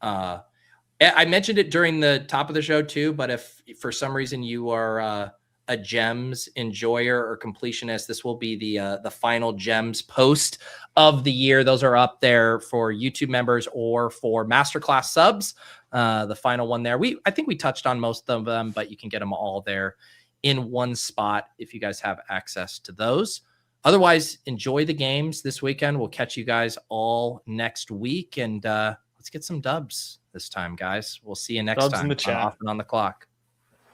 I mentioned it during the top of the show too, but if for some reason you are a gems enjoyer or completionist, this will be the final gems post of the year. Those are up there for YouTube members or for masterclass subs. The final one there, I think we touched on most of them, but you can get them all there in one spot if you guys have access to those. Otherwise, enjoy the games this weekend. We'll catch you guys all next week, and let's get some dubs this time, guys. We'll see you next time. In the chat. Off and on the clock.